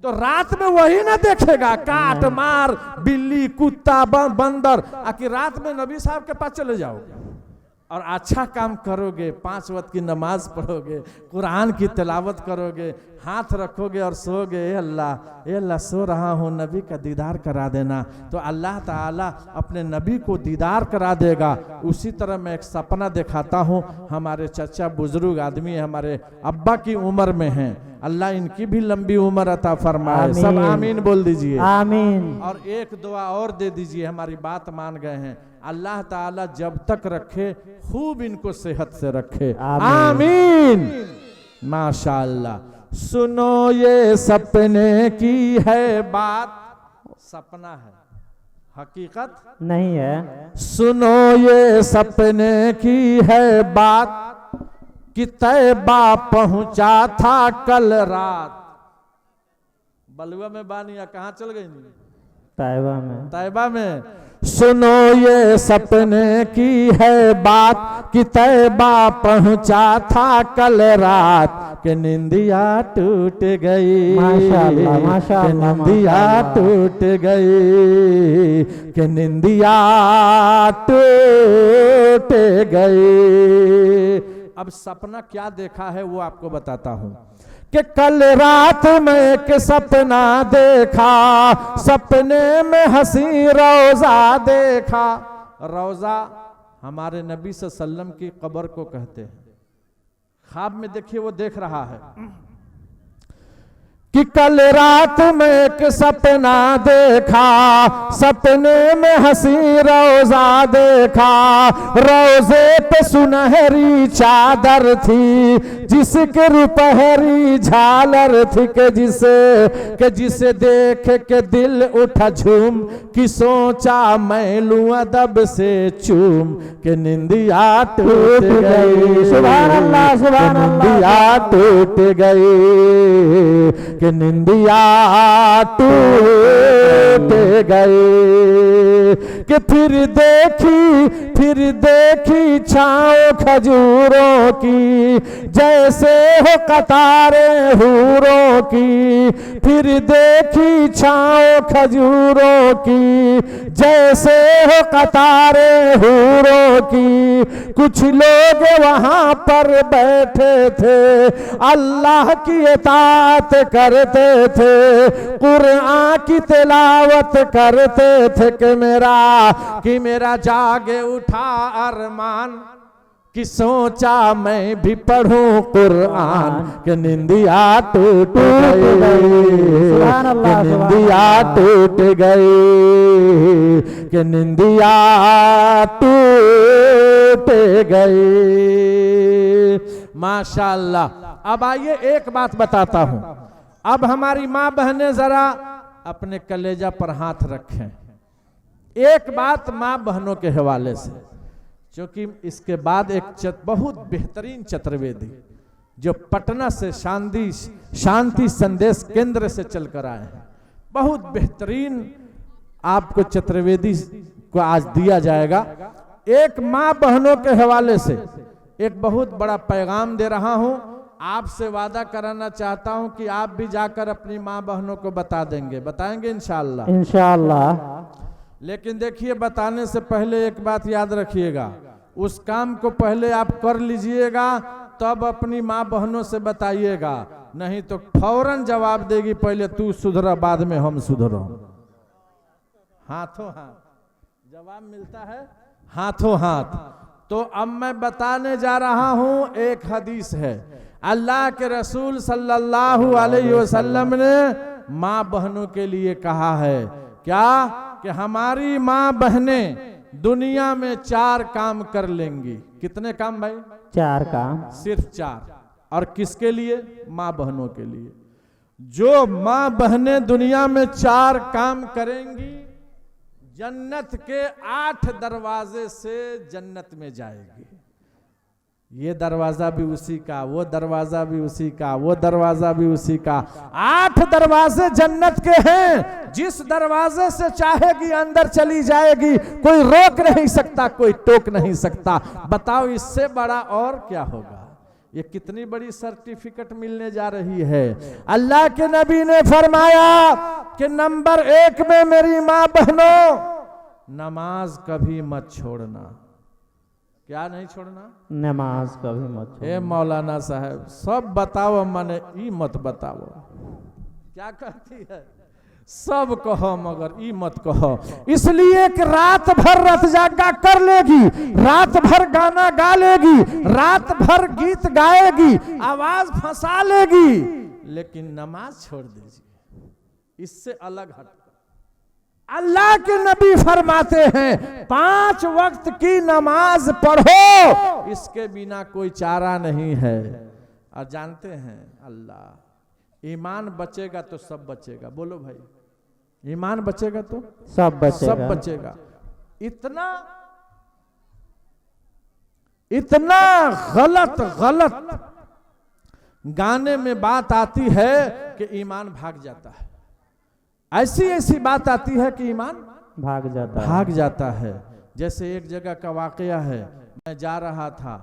तो रात में वही ना देखेगा, काट मार बिल्ली कुत्ता बंदर, आखिर रात में नबी साहब के पास चले जाओगे और अच्छा काम करोगे, 5 वक्त की नमाज पढ़ोगे, कुरान की तिलावत करोगे, हाथ रखोगे और सोओगे। ए अल्लाह सो रहा हूँ, नबी का दीदार करा देना। तो अल्लाह ताला अपने नबी को दीदार करा देगा। उसी तरह मैं एक सपना दिखाता हूँ। हमारे चचा बुजुर्ग आदमी है, हमारे अब्बा की उम्र में हैं, अल्लाह इनकी भी लंबी उम्र अता फरमाए। सब आमीन बोल दीजिए, आमीन। और एक दुआ और दे दीजिए, हमारी बात मान गए हैं। अल्लाह ताला जब तक रखे खूब इनको सेहत से रखे, आमीन। माशाअल्लाह। सुनो ये सपने की है बात, सपना है हकीकत नहीं है। सुनो ये सपने की है बात कि तैबा पहुंचा था कल रात। बलुआ में बानिया कहाँ चल गई? तैबा में। सुनो ये सपने की है बात कि तैबा पहुंचा था कल रात, के निंदिया टूट गई, माशाअल्लाह माशाअल्लाह, निंदिया टूट गई, के निंदिया टूट गई। अब सपना क्या देखा है वो आपको बताता हूं कि कल रात में एक सपना देखा, सपने में हंसी रोजा देखा। रोजा हमारे नबी सल्लल्लाहु अलैहि वसल्लम की कब्र को कहते हैं। ख्वाब में देखिए वो देख रहा है कि कल रात में एक सपना देखा, सपने में हंसी रोजा देखा। रोजे पे सुनहरी चादर थी, जिसके रुपहरी झालर थी, के जिसे देख के दिल उठा झूम, कि सोचा मैं लूं अदब से चूम, के निंदिया टूट गई। सुभान अल्लाह सुभान अल्लाह। निंदिया टूट गई, कि निंदिया टूट गई। कि फिर देखी छाओ खजूरों की, जैसे हो कतारे हूरों की। फिर देखी छाओ खजूरों की, जैसे हो कतारे हूरों की। कुछ लोग वहां पर बैठे थे, अल्लाह की इताअत करते थे, कुरान की तिलावत करते थे। कि मेरा जागे उठा अरमान, कि सोचा मैं भी पढ़ूं कुरान, कि निंदिया टूट गई, कि निंदिया टूट गई, कि निंदिया टूट गई। माशाअल्लाह। अब आइए एक बात बताता हूं। अब हमारी माँ बहनें जरा अपने कलेजा पर हाथ रखें। एक बात माँ बहनों के हवाले से, क्योंकि इसके बाद एक बहुत बेहतरीन चतुर्वेदी जो पटना से शांति संदेश केंद्र से चलकर आए हैं, बहुत बेहतरीन आपको चतुर्वेदी को आज दिया जाएगा। एक माँ बहनों के हवाले से एक बहुत बड़ा पैगाम दे रहा हूं। आपसे वादा कराना चाहता हूं कि आप भी जाकर अपनी माँ बहनों को बता देंगे, बताएंगे इंशाअल्लाह इंशाअल्लाह। लेकिन देखिए, बताने से पहले एक बात याद रखिएगा, उस काम को पहले आप कर लीजिएगा, तब अपनी माँ बहनों से बताइएगा। नहीं तो फौरन जवाब देगी पहले तू सुधरा बाद में हम सुधरो। हाथों हाथ जवाब मिलता है, हाथों हाथ। तो अब मैं बताने जा रहा हूं, एक हदीस है, अल्लाह के रसूल सल्लल्लाहु अलैहि वसल्लम ने माँ बहनों के लिए कहा है क्या कि हमारी माँ बहनें दुनिया में 4 काम कर लेंगी। कितने काम भाई? 4 काम। सिर्फ 4। और किसके लिए? माँ बहनों के लिए। जो माँ बहनें दुनिया में 4 काम करेंगी, जन्नत के 8 दरवाजे से जन्नत में जाएगी। ये दरवाजा भी उसी का, वो दरवाजा भी उसी का, वो दरवाजा भी उसी का। 8 दरवाजे जन्नत के हैं। जिस दरवाजे से चाहेगी अंदर चली जाएगी, कोई रोक नहीं सकता, कोई टोक नहीं सकता। बताओ इससे बड़ा और क्या होगा? ये कितनी बड़ी सर्टिफिकेट मिलने जा रही है। अल्लाह के नबी ने फरमाया कि नंबर 1 में मेरी माँ बहनों, नमाज कभी मत छोड़ना। क्या नहीं छोड़ना? नमाज कभी मत छोड़ना। ए मौलाना साहब सब बताओ, मने ई मत बताओ। क्या कहती है? सब कहो मगर ई मत कहो। इसलिए कि रात भर रत जागा कर लेगी, रात भर गाना गा लेगी, रात भर गीत गाएगी, आवाज फंसा लेगी, लेकिन नमाज छोड़ दीजिए। इससे अलग हट अल्लाह के नबी फरमाते हैं 5 वक्त की नमाज पढ़ो, इसके बिना कोई चारा नहीं है। और जानते हैं अल्लाह, ईमान बचेगा तो सब बचेगा। बोलो भाई, ईमान बचेगा तो सब बचेगा, सब बचेगा। इतना गलत गाने में बात आती है कि ईमान भाग जाता है। ऐसी बात आती है कि ईमान भाग जाता है। जैसे एक जगह का वाकया है, मैं जा रहा था,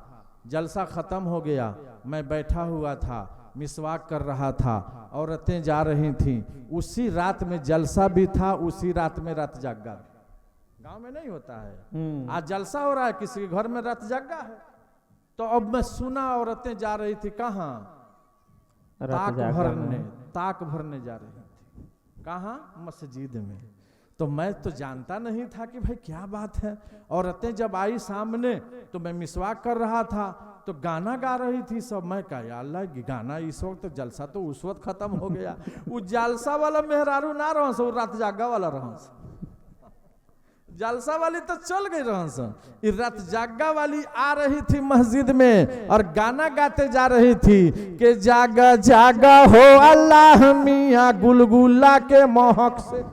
जलसा खत्म हो गया, मैं बैठा हुआ था, मिसवाक कर रहा था, औरतें जा रही थीं। उसी रात में जलसा भी था, उसी रात में रात जागा। गांव में नहीं होता है, आज जलसा हो रहा है, किसी के घर में रात जागा है। तो अब मैं सुना औरतें जा रही थी, कहाँ? ताक भरने जा रही थी। कहाँ? मस्जिद में। तो मैं तो जानता नहीं था कि भाई क्या बात है। औरतें जब आई सामने तो मैं मिसवाक कर रहा था, तो गाना गा रही थी सब। मैं कहा या अल्लाह, गाना इस वक्त, तो जलसा तो उस वक्त खत्म हो गया। वो जलसा वाला मेहरारू ना रह सो, रात जागा वाला रह। जलसा वाली तो चल गई रह, रात जागा वाली आ रही थी मस्जिद में और गाना गाते जा रही थी कि जागा जागा हो अल्लाह मियां गुलगुला के महक से।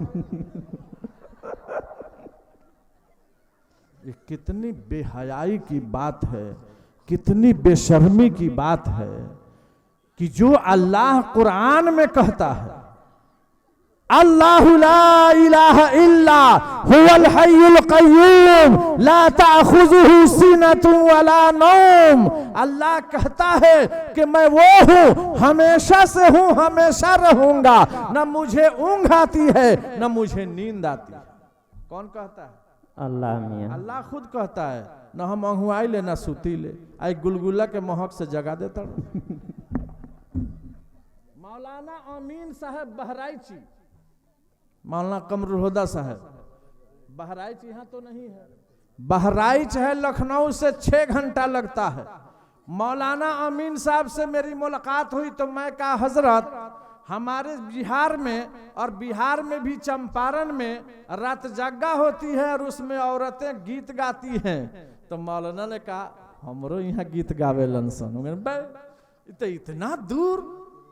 ये कितनी बेहयाई की बात है, कितनी बेशर्मी की बात है कि जो अल्लाह कुरान में कहता है, अल्लाहु ला इलाहा इल्ला हुवल हय्युल क़य्यूम ला ताख़ुज़ुहु सिनतुन वला नौम। अल्लाह कहता है कि मैं वो हूँ, हमेशा से हूँ, हमेशा रहूंगा, न मुझे ऊँघ आती है न मुझे नींद आती है। कौन कहता है? अल्लाह मियां। अल्लाह खुद कहता है, न हम अहुआई ले न सूती ले, आई गुलगुला के महक से जगा देता। मौलाना अमीन साहब बहराइची, मौलाना कमरुल हुदा साहब बहराइच यहाँ तो नहीं है, बहराइच है, लखनऊ से 6 घंटा लगता है। मौलाना अमीन साहब से मेरी मुलाकात हुई तो मैं कहा हजरत, हमारे बिहार में और बिहार में भी चंपारण में रात जागा होती है और उसमें औरतें गीत गाती हैं। तो मौलाना ने कहा हमरो यहाँ गीत गावे लनसन। तो इतना दूर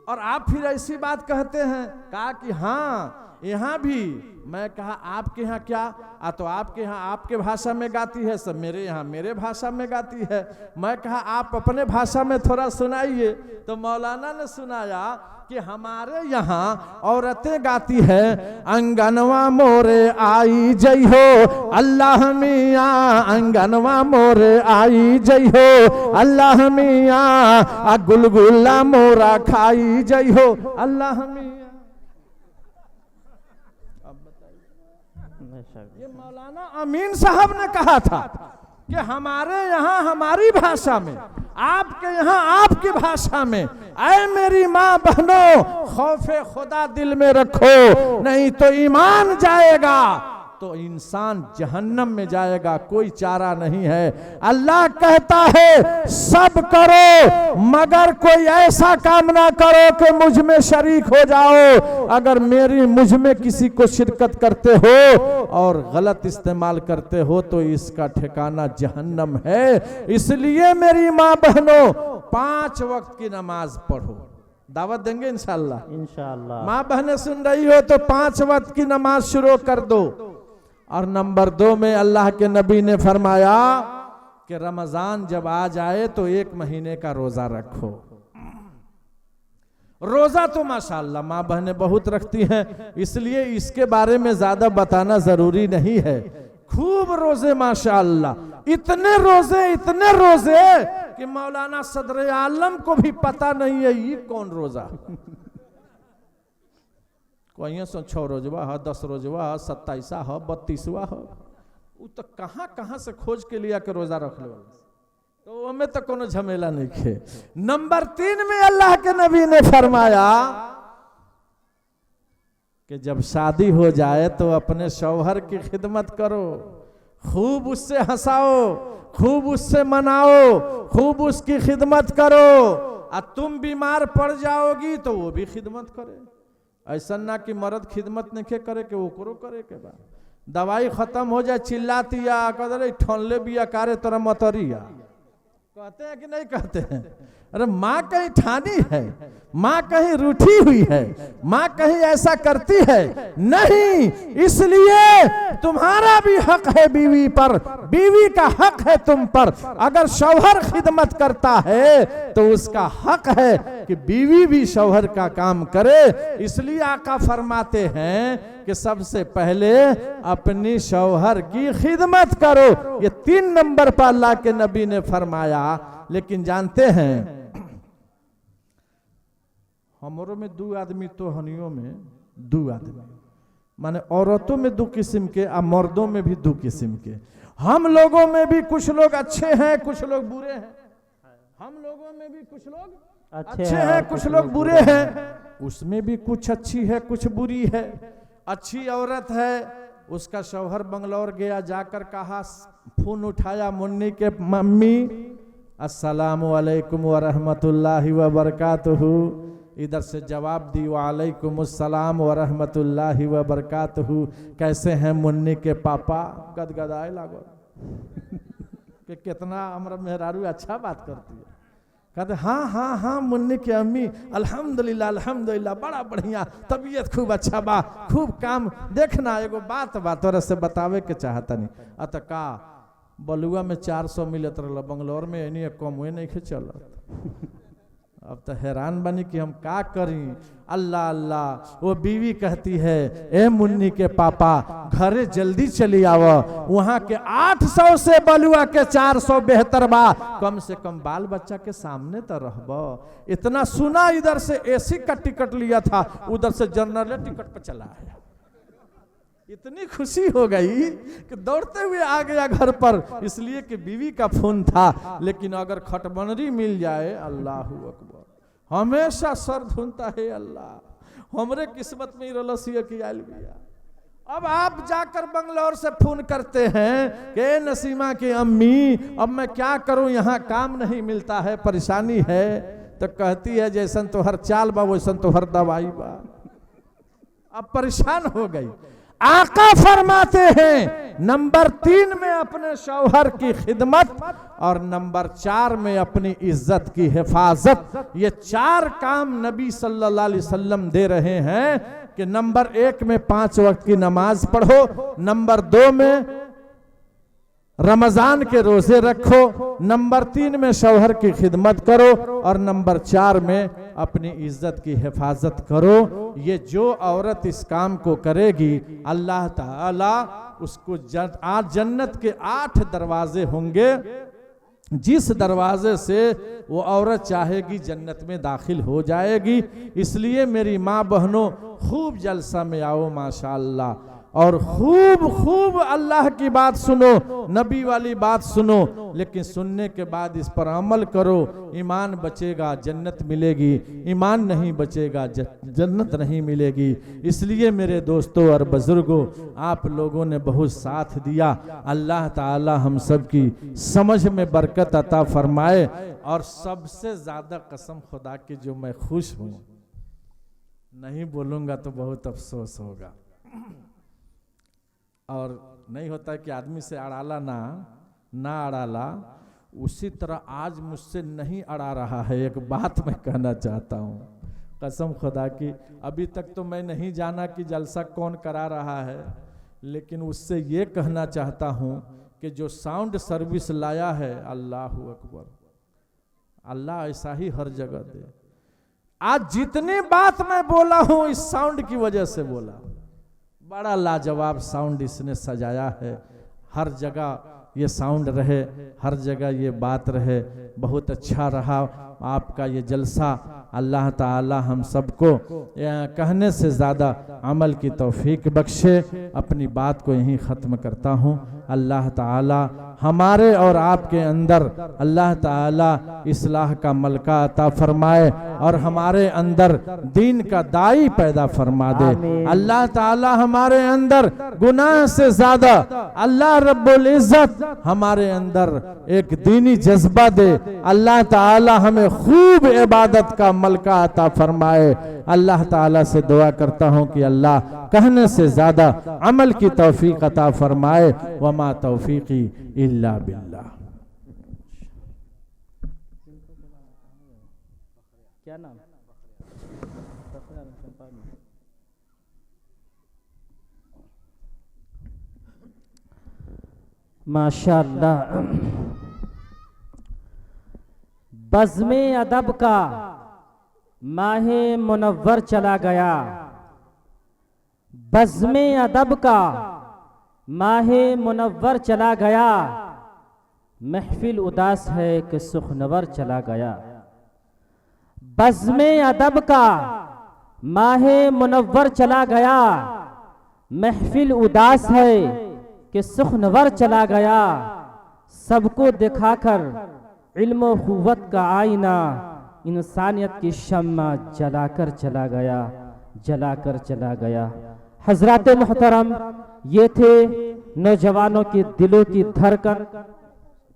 और आप फिर ऐसी बात कहते हैं। कहा कि हाँ यहाँ भी। मैं कहा आपके यहाँ क्या? तो आपके यहाँ आपके भाषा में गाती है, सब मेरे यहाँ मेरे भाषा में गाती है। मैं कहा आप अपने भाषा में थोड़ा सुनाइए। तो मौलाना ने सुनाया कि हमारे यहाँ औरतें गाती है, अंगनवा मोरे आई जई हो अल्लाह मियाँ, अंगनवा मोरे आई जई हो अल्लाह मियाँ, गुलगुला मोरा खाई जई हो अल्लाह मियाँ। ये मौलाना अमीन साहब ने कहा था कि हमारे यहाँ हमारी भाषा में आपके यहाँ आपकी भाषा में, ऐ मेरी माँ बहनों, खौफे खुदा दिल में रखो, नहीं तो ईमान जाएगा तो इंसान जहन्नम में जाएगा, कोई चारा नहीं है। अल्लाह कहता है सब करो मगर कोई ऐसा काम ना करो कि मुझ में शरीक हो जाओ। अगर मेरी मुझ में किसी को शिरकत करते हो और गलत इस्तेमाल करते हो तो इसका ठिकाना जहन्नम है। इसलिए मेरी माँ बहनों 5 वक्त की नमाज पढ़ो। दावत देंगे इंशाअल्लाह। इंशाअल्लाह। माँ बहनें सुन रही हो तो 5 वक्त की नमाज शुरू कर दो। और नंबर 2 में अल्लाह के नबी ने फरमाया कि रमजान जब आ जाए तो 1 महीने का रोजा रखो। रोजा तो माशाअल्लाह माँ बहनें बहुत रखती हैं, इसलिए इसके बारे में ज्यादा बताना जरूरी नहीं है। खूब रोजे माशाअल्लाह, इतने रोजे कि मौलाना सदर आलम को भी पता नहीं है ये कौन रोजा। कोई 6 रोजवा है, 10 रोजवा है, 27 है, 32वां है, वो तो कहाँ से खोज के लिया के रोजा रख लो, तो हमें तो कोनो झमेला नहीं खे। नंबर 3 में अल्लाह के नबी ने फरमाया कि जब शादी हो जाए तो अपने शौहर की खिदमत करो, खूब उससे हंसाओ, खूब उससे मनाओ, खूब उसकी खिदमत करो। और तुम बीमार पड़ जाओगी तो वो भी खिदमत करे। ऐसा ना कि मर्द खिदमत नहीं करे के ओकरो करे के बाद दवाई खत्म हो जाए चिल्लाती या कदर ठनले बिया कारे तरह मतरिया कहते हैं कि नहीं कहते हैं। अरे माँ कहीं ठानी है, माँ कहीं रूठी हुई है, माँ कहीं ऐसा करती है नहीं। इसलिए तुम्हारा भी हक है बीवी पर, बीवी का हक है तुम पर। अगर शौहर खिदमत करता है तो उसका हक है कि बीवी भी शौहर का काम करे। इसलिए आका फरमाते हैं कि सबसे पहले अपनी शौहर की खिदमत करो। ये 3 नंबर पर अल्लाह के नबी ने फरमाया। लेकिन जानते हैं हमारों में 2 आदमी तो हनियों में 2 आदमी, माने औरतों में 2 किस्म के और मर्दों में भी 2 किस्म के। हम लोगों में भी कुछ लोग अच्छे हैं, कुछ लोग बुरे हैं। हम लोगों में भी कुछ लोग अच्छे हैं, कुछ लोग बुरे हैं। उसमें भी कुछ अच्छी है, कुछ बुरी है। अच्छी औरत है, उसका शौहर बंगलौर गया, जाकर कहा, फोन उठाया मुन्नी के मम्मी अस्सलामु अलैकुम व रहमतुल्लाहि व बरकातुहू। इधर से जवाब दी वालेकुम अस्सलाम व रहमतुल्लाहि व बरकातुहू। कैसे हैं मुन्नी के पापा? गदगदाए लागो कि कितना हमरा मेहरारू अच्छा बात करती है। कहते हाँ मुन्नी के अम्मी अल्हम्दुलिल्लाह बड़ा बढ़िया, तबीयत खूब अच्छा बा, खूब काम। देखना एगो बात तोरा से बतावे के चाहता नहीं। अत का बलुआ में 400 मिलत रहा, बंगलौर में एनी कम हुए नहीं खे चलत। अब तो हैरान बनी कि हम का करी। अल्लाह अल्लाह। वो बीवी कहती है, ए मुन्नी के पापा घरे जल्दी चली आवा, वहां के 800 से बलुआ के 400 बेहतर बा। कम से कम बाल बच्चा के सामने तो रहबो। इतना सुना, इधर से एसी का टिकट लिया था, उधर से जनरल टिकट पर चला आया। इतनी खुशी हो गई कि दौड़ते हुए आ गया घर पर, इसलिए कि बीवी का फोन था। लेकिन अगर खटबनरी मिल जाए, अल्लाह अकबर, हमेशा सर धुनता है अल्लाह, हमरे किस्मत में रलसिया की आयल गया। अब आप जाकर बंगलौर से फोन करते हैं कि नसीमा की अम्मी अब मैं क्या करूं, यहाँ काम नहीं मिलता है, परेशानी है। तो कहती है जैसन तो हर चाल बा वैसन तो हर दवाई बा। अब परेशान हो गई। आका फरमाते हैं नंबर 3 में अपने शौहर की खिदमत और नंबर 4 में अपनी इज्जत की हिफाजत। ये 4 काम नबी सल्लल्लाहु अलैहि वसल्लम दे रहे हैं कि नंबर 1 में 5 वक्त की नमाज पढ़ो, नंबर 2 में रमजान के रोजे रखो, नंबर 3 में शौहर की खिदमत करो और नंबर 4 में अपनी इज्जत की हिफाजत करो। ये जो औरत इस काम को करेगी, अल्लाह ताला उसको आज जन्नत के 8 दरवाजे होंगे, जिस दरवाजे से वो औरत चाहेगी जन्नत में दाखिल हो जाएगी। इसलिए मेरी माँ बहनों खूब जलसा में आओ माशाअल्लाह। और खूब खूब अल्लाह की बात सुनो, नबी वाली बात सुनो, लेकिन सुनने के बाद इस पर अमल करो। ईमान बचेगा जन्नत मिलेगी, ईमान नहीं बचेगा जन्नत नहीं मिलेगी। इसलिए मेरे दोस्तों और बुजुर्गों, आप लोगों ने बहुत साथ दिया। अल्लाह ताला हम सब की समझ में बरकत अता फरमाए। और सबसे ज्यादा कसम खुदा की जो मैं खुश हूं, नहीं बोलूंगा तो बहुत अफसोस होगा, और नहीं होता कि आदमी से अड़ाला ना अड़ाला, उसी तरह आज मुझसे नहीं अड़ा रहा है। एक बात मैं कहना चाहता हूँ, कसम खुदा की, अभी तक तो मैं नहीं जाना कि जलसा कौन करा रहा है, लेकिन उससे ये कहना चाहता हूँ कि जो साउंड सर्विस लाया है, अल्लाह अकबर, अल्लाह ऐसा ही हर जगह दे। आज जितनी बात मैं बोला हूँ इस साउंड की वजह से बोला। बड़ा लाजवाब साउंड इसने सजाया है, हर जगह ये साउंड रहे, हर जगह ये बात रहे। बहुत अच्छा रहा आपका ये जलसा। अल्लाह ताला हम सबको कहने से ज़्यादा अमल की तौफीक बख्शे। अपनी बात को यहीं ख़त्म करता हूँ। अल्लाह ताला हमारे और आपके अंदर अल्लाह ताला इस्लाह का मलका अता फरमाए और हमारे अंदर दीन का दाई पैदा फरमा दे। अल्लाह ताला हमारे अंदर गुनाह से ज्यादा अल्लाह रब्बुल इज्जत हमारे अंदर एक दीनी जज्बा दे। अल्लाह ताला हमें खूब इबादत का मलका अता फरमाए। अल्लाह ताला से दुआ करता हूँ कि अल्लाह कहने से ज्यादा अमल की तौफीक अता फरमाए। वमा तौफीकी इल्ला बिल्लाह। क्या नाम? माशाअल्लाह। बज़्मे अदब का माहे मुनव्वर चला गया, बज़्मे अदब का माहे मुनव्वर चला गया, महफिल उदास है कि सुखनवर चला गया। बज़्मे अदब का माहे मुनव्वर चला गया, महफिल उदास है कि सुखनवर चला गया। सबको दिखाकर इल्म क़ुव्वत का आईना इंसानियत की शम्मा जलाकर चला गया, जलाकर चला गया। हज़रात मोहतरम, ये थे नौजवानों के दिलों की धड़कन,